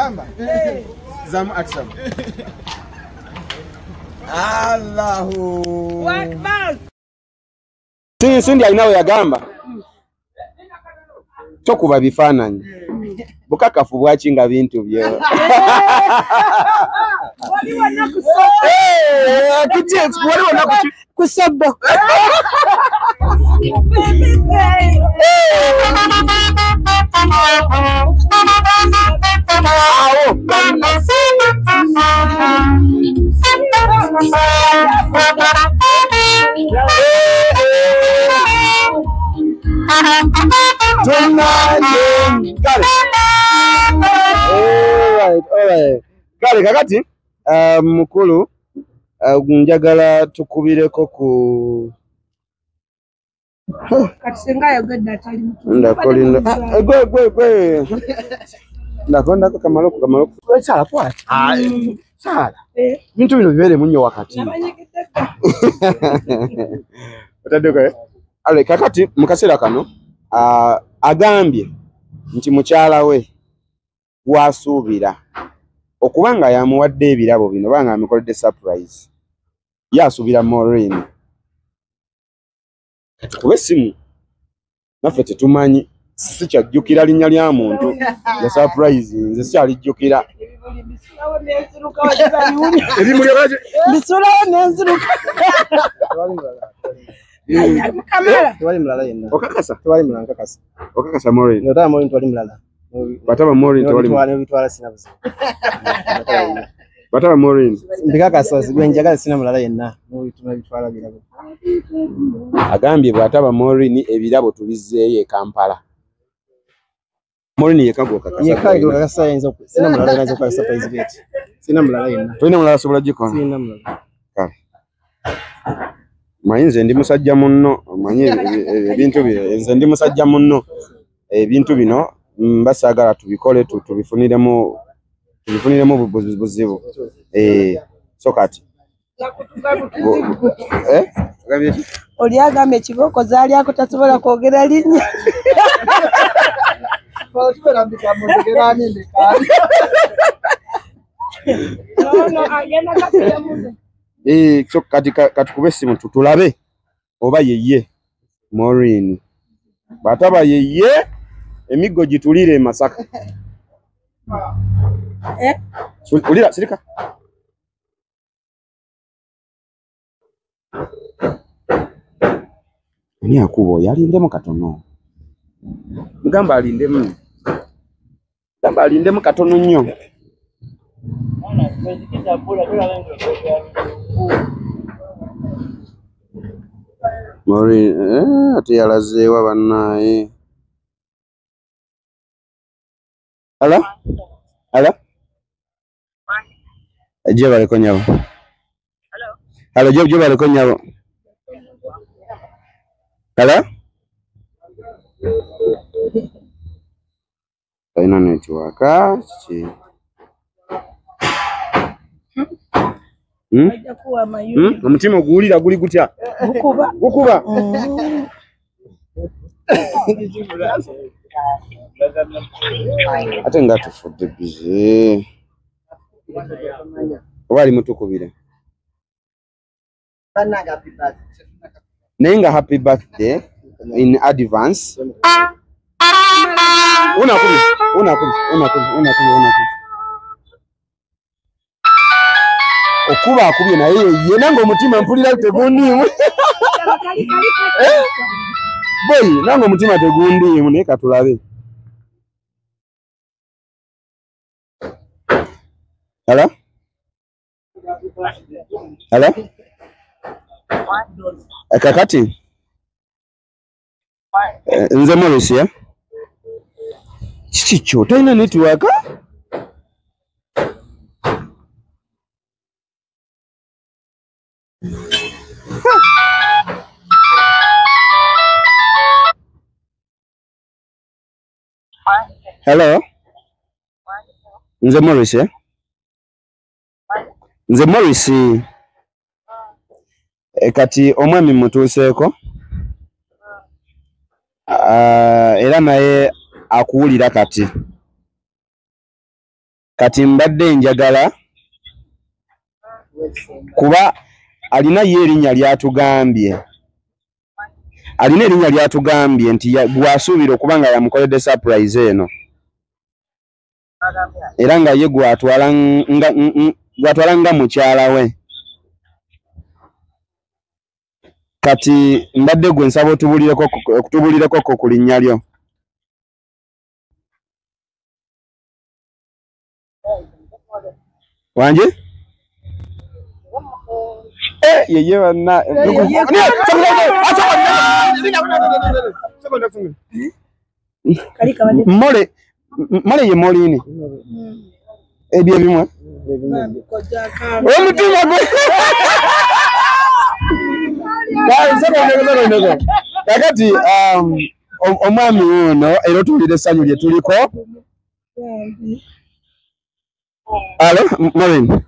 Gamba. Zamu atsam. Allahu. Akbar. Sindi alinawe yagamba. Tokuba bifaananyi. Bukakafu bwakinga bintu byo. Waliwo nakusoba. Kitens waliwo nakusoba. Kale kakati mukulu njagala tukubireko ku Katisenga yogedde atali mukulu. Ndakolinda gwe ndakonda kamalo sala kwati sala bintu bino bibere munyo wakati otadde ale kakati mukasera kano agambye nti mukyala we wasuubira okubanga yamuwadde ebirabo bino banga amukoledde surprise yasuubira Maureen kube simu naffe tetumanyi sikyajjukira linnya lya muntu ya surprise nze sikyalijjukira bisulawo nenziruka Kamala Tuwali mulala yenna. okakasa Tuwali mulala nkakasa. okakasa Maureen Notaba Maureen tuwali mulala. bataba Maureen tuwali Bitwala sina buzibu. bataba Maureen Ndikakasa sigwe njagala sina mulala yenna. Bitwala birabo. agambye bwataba Maureen ebirabo tubizzeeyo e Kampala. Maureen yekagwa kakasa. Yekagwa kakasa yenzo sina mulala yenna zo kakasa surprise beti. Sina mulala yenna. Toina mulala sobola jikona. Sina mulala. Kale. Mayinze ndi musajja munno manye ebintu bye nze ndi musajja munno ebintu bino mbasagala tubikole tubifuniremu buzibu so kati oli agamba ekiboko zaali ako tasobola kwogera linnya so kati katukube simu tutulabe oba yeye Maureen bataba yeye emigo gitulire Masaka ulira sirika ni akubo yalindemu katono mugamba alindemu katono nnyo Maureen ate yalazeewa bannaye ala je baleko nyabo halo je baleko nyabo ala aina netwaka chi omutima oguwulira guli gutya gukuba ate nga tufudde bize oba ali mutukubire naye nga happy birthday in advance unakubi okuba akubye naye ye nange omutima mpulira tegundiimu boyi nange omutima tegundiimu naye katulabe ala kakati nze Morris kiki kyo talina network hello nze Morris nze Morris kati omwami mutuuseeko era naye akuwulira kati kati mbadde njagala kuba alina ye erinnya lyatugambye nti gwasuubira okuba nga yamukoledde surprise eno era nga ye gwatwala nga mukyala we. Kati mbadde gwe nsaba okutubulireko ku linnya lyo. Wanje? Yeye bana. Mole ye molini. Ebyo bimwe. Omutima gwe. Kakati omwami uno era tulire essanyu lye tuliko. Alo, Maureen.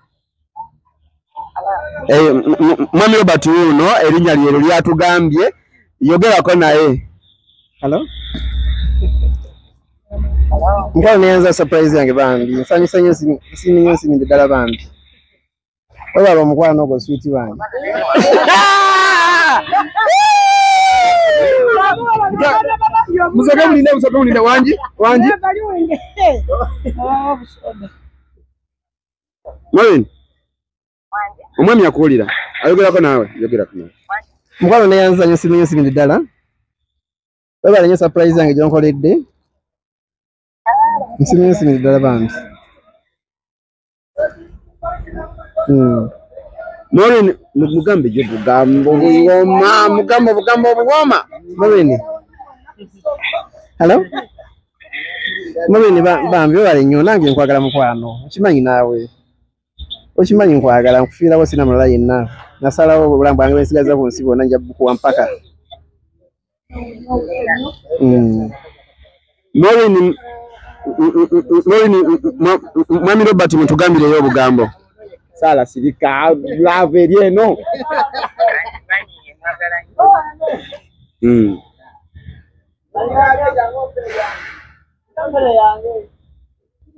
Mwami Robert uno erinnya lye lyatugambye yogerako naye. Alo? Nkalo neyanza surprise yange bambi. Nsanyusa nnyo nsiimidde ddala bambi. Olaba omukwano ogwo sweet wange. Musoke mulinde wanji. Maureen. Omwami yakuwulira. Ayogerako naawe. Mukwano neyanza nnyo nsiimidde ddala. Olaba nnyo surprise yange gy'onkoledde. Nsiimidde ddala bambi. Maureen mugambe je bugambo buwoma. Maureen. Hello? Maureen bambi wale nnyo nange nkwagala mukwano. Okimanyi naawe. Okimanyi nkwagala nkufiirawo sina mulala yenna. Nasalawo obulambu bwange bwensigaza ku nsi bwonna nja bukuwa mpaka. Maureen Mwami Robert mutugambireyo obugambo. Sala sirika lave eno.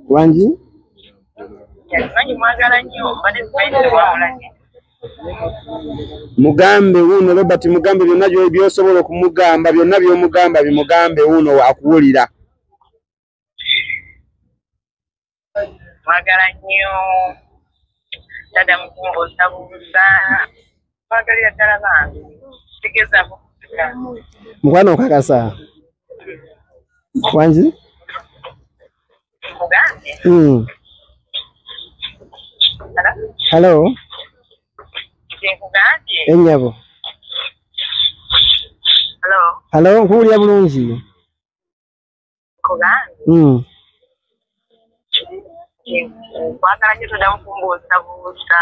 Wanji? Mugambe uno Robert mugambe byonna byosobola okumugamba byonna byomugamba bimugambe uno akuwulira. Mwagala nnyo dada mukumbo sabuuza mwagalira ddala bange tegezaako mukwano okakasa Wanji? Mugambe? Hello? Nkugambye? Ennyabo. Hello, nkuwulira bulungi. Nkugambye? Nkwagala nnyo toddamu kumbuusabuusa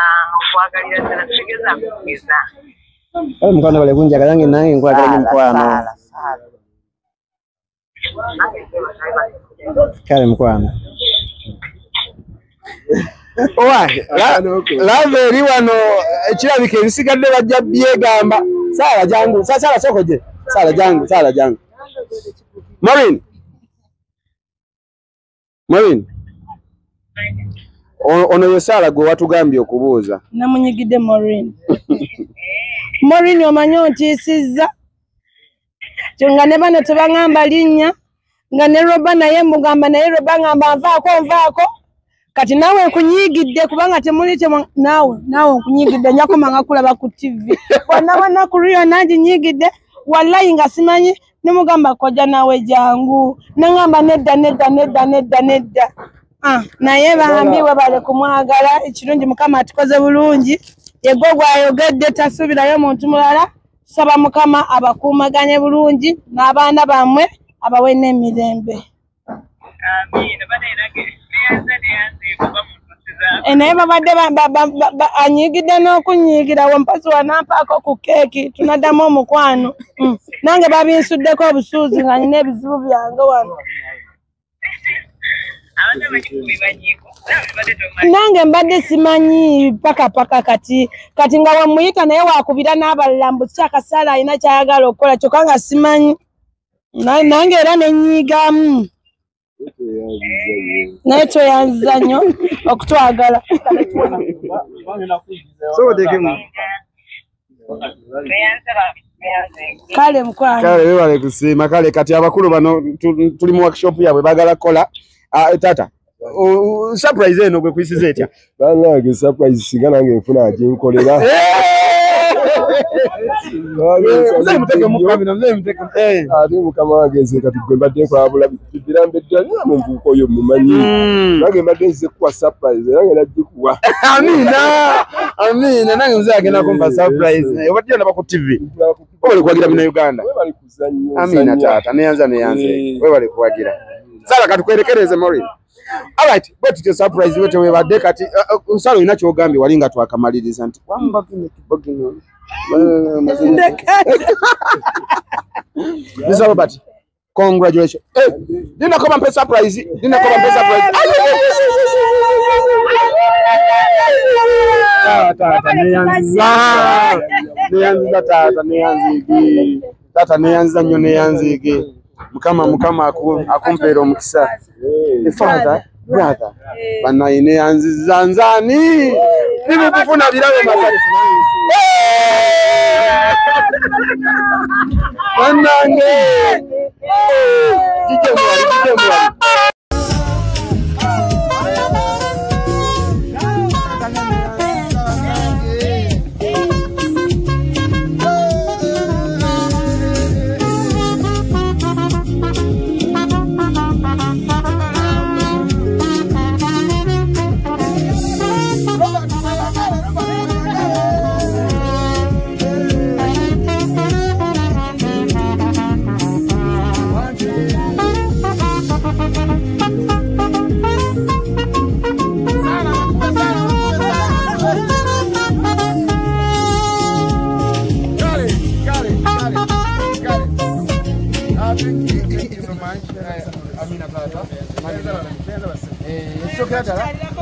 nkwagalira ddala tegezaako kugeza. Mukwano bale kunjagala nange nkwagala nnyo mukwano. Kale mukwano. Lave eri wano ekirabika ebisigadde bajja byegamba. Sala jangu, sala sokoje. Sala jangu. Maureen. Ono yosala gwe watugambye okubuuza. Namunyigidde Maureen. Maureen omanyi ontiisizza. Kyonga ne bano tebangamba linnya. Nga ne Roba naye mugamba naye Roba ngamba nvaako. Kati nawe nkunyigidde kubanga temuli nawe nkunyigidde nyakomanga kulaba ku TV. Wana ku Rio nanji nyigidde wallahi nga simanyi ne mugamba koja nawe jangu. Nangamba nedda. Naye bambiwe bale kumwagala ekirungi Mukama atukoze bulungi. Yego gwayogedde tasubirayo muntu mulala. Saba Mukama abakuumaganye bulungi n'abaana bamwe abawe n'emirembe. Amin. Naye babadde anyigidde n'okunyigira wampasi wanampaako ku keeki tunaddamu omukwano. Nange babinsuddeko obusuuzi nga nina ebizibu byange wano. Nange mbadde simanyi paka kati nga wamuyita naye wakubira n'abalala mbu kyakasaala alina kyayagala okukola kyokka nga simanyi. Nange era nenyigamu. naye tweyanziza nnyo okutwagala. Kale mukwana kale webale kusiima kale kati abakulu bano tuli mu workshop yabwe bagala kola tata surprise eno gwe kwisize etya banange surprise singa nange nfuna aginkolera ate mukama wange nze kati gwe mbadde nkwabula birambe ddala mu nvuuko oyo mumanyi nange mbadde nzize kuwa surprise era ngenda gikuwa. Amina nange nze agenda kumpa surprise obadde olaba ku TV webale kuwagira bina Uganda. Amina tata neyanze webale kuwagira sala katukwerekereze Maureen. Alright, but the surprise wete webadde kati nsalo ina kyogambye walinga twakamaliriza nti wamba kino kibogino Mr. Robert, congratulations. Hey, didn't come and pay surprise. Tata neyanza nnyo neyanzige. Mukama akumpera omukisa. Father, brother, banaye neyanziza nzani. Nibu kufuna birabe masali. Banange. Jijemwa.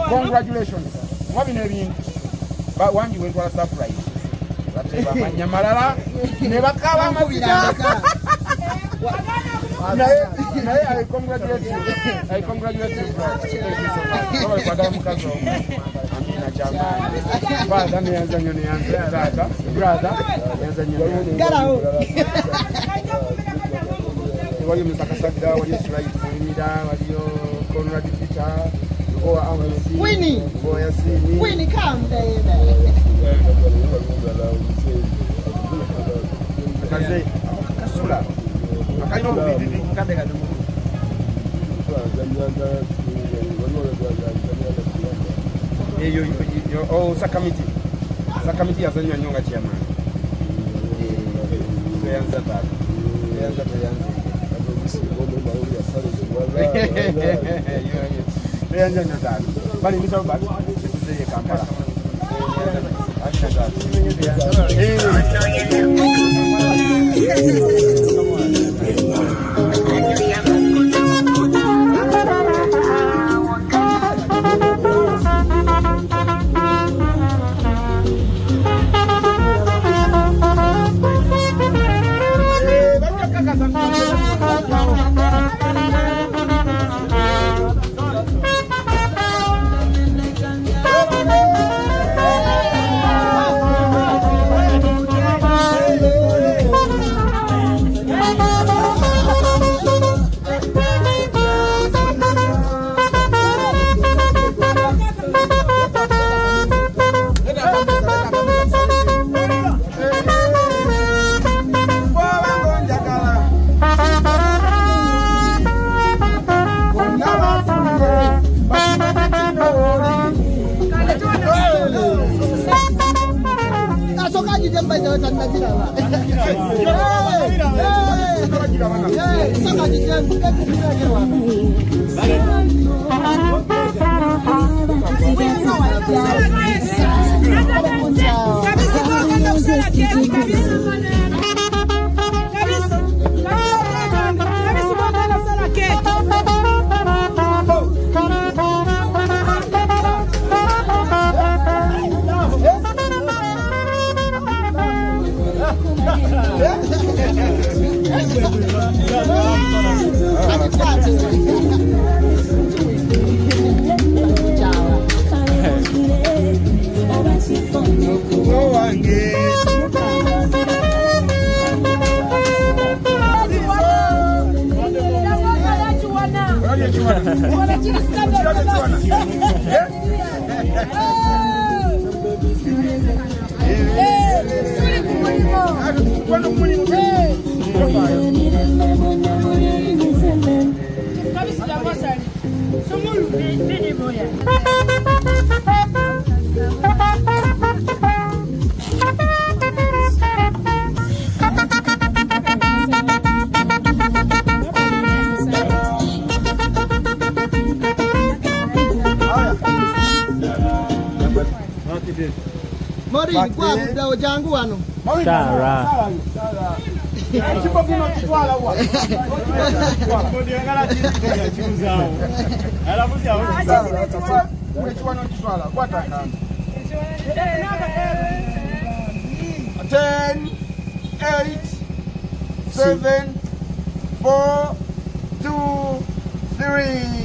Congratulations. Mwabine bintu. Ba wangi wentwala surprise. Bateba manyamalala ne bakaba amabiraka. I congratulate you. Kwa mukazo. Amina jamani. Father neanza tata. Brother neanza Garao. Wali msakasabida wali slide mwimida wali Conrad Peter. Winnie, come there. Sakamiti yazanywa nyonga chairman. Tuyanza tatu. Tuyanza tatu. Bali Mr. Robert, tuze Kampala. Mori, kwa muda jangu wano. Sara. Chipo kuno kitwala huwa. Ndio ngala chipo chuzao. Alafu sia unachukua no kitwala kwa taka. 10 8 7 4 2 3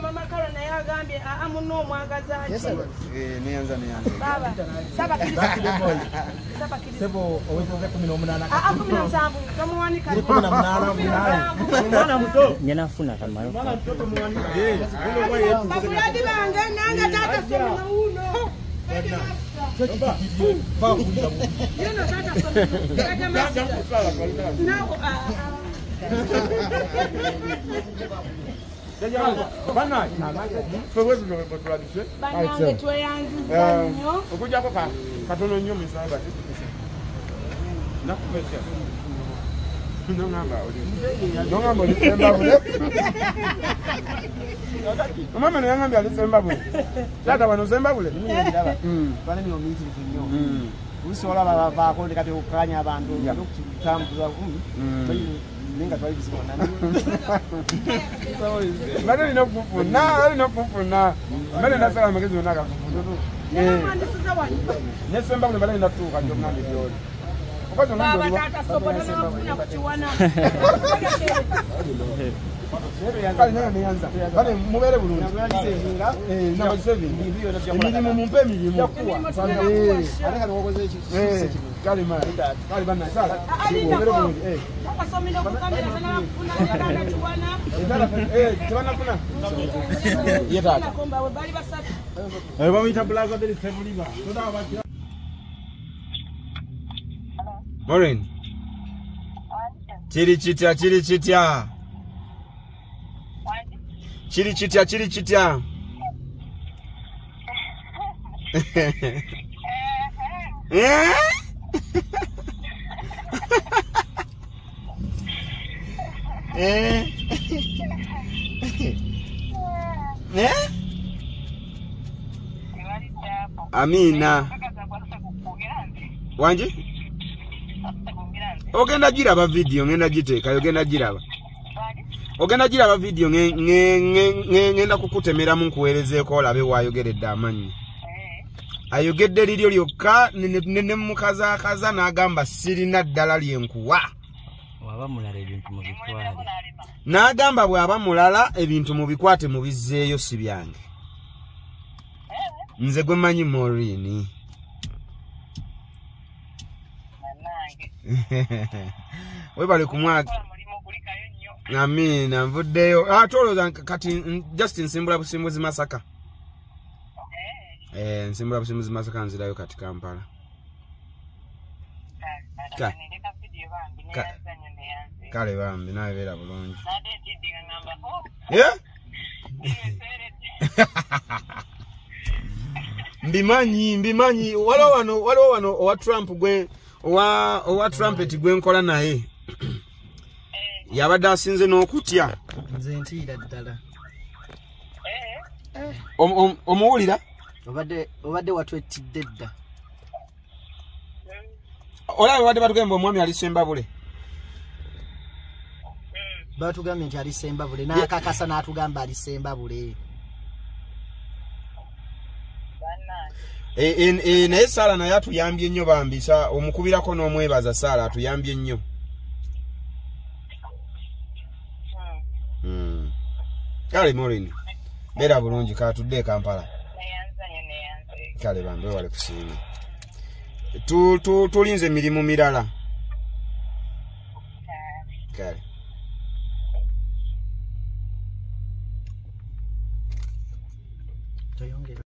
Mama Karo na yagambye amuno mwagazaji. Nianza. Baba, saba kilisa kidogo. Saba kilisa. Sebo owezo 18. 17 kama wanika. 18 mwana mto. Nyenafuna kama yo. Mwana mtoto mwanika. Ngolo yetu. Babuladi banga nanga tata somo na uno. Ba kuja. Yena tata somo. Nao Bana, fewezi ndio tradition. Bana tweyanziza nnyo. Okujja ko katono nnyo misanga. Nakumetia. Nongamba olisemba bule. Mama nangamba alisemba bule. Tata bano semba bule. Bale ni omiti nnyo. Usola baba bakonde kati okanya abantu okutambuza ninga twali bizimona Mane no kufuna. Mane nasala amagezi onaka kufuna. Nesemba kule bale ndatuka ndio ngandi byoli. Okazo ngandi byoli. Baba tata sobo na kuchiwana. Kale nayo nianza. Bale mubere bulungi. Number 7 ndiyo nabyo. Ni mumpe milimo. Areka nokoze iki. Kale ma. Kale bana sala. Mubere bulungi. Akasomino kukamera sana kufuna na kuchiwana. Tibana kuna. Yeta. Nakomba we bali basatu. Bamita blaza beli semuliba. Toda abati. Maureen. Chiri chitya. Chiri chitya. Amina. Wanje? Ogenda giraba video ngenda giteeka ogenda giraba. Ogenda giraba video ngenda kukutemera mu nkuwerezeeko olabe waayogeredde amanyi. Ayogedde liryo lyokka ne mukaza n'agamba sirina ddala lyenkuwa. Waba mulala ebintu mu bitwale. N'agamba bw'aba mulala ebintu mu bikwate mu bizzeeyo si byange. Nze gwe manyi Maureen. Webale kumwaka. Amina mvuddeyo. Toloza kati just nsimbula busimbuzi Masaka. Nsimbula busimbuzi Masaka nzirayo kati Kampala. Kale bambi nawe beera bulungi. Mbimanyi waliwo wano owa Trump gwe owa trumpet gwe nkola naye. Yabadde asinze n'okutya. Nze ntiira ddala. Omuwulira? Obadde watwetidde dda. Olaba wadde batugamba omwami alisemba bule. Batugambye nti alisemba bule n'akakasa n'atugamba alisemba bule. Naye Saala naye atuyambye nnyo bambisa omukubirako n'omwebaza Saala atuyambye nnyo. Kale Maureen. Beera bulungi katudde Kampala. Kale bambe wale kusiima. Tulinze emirimu mirala. Kale.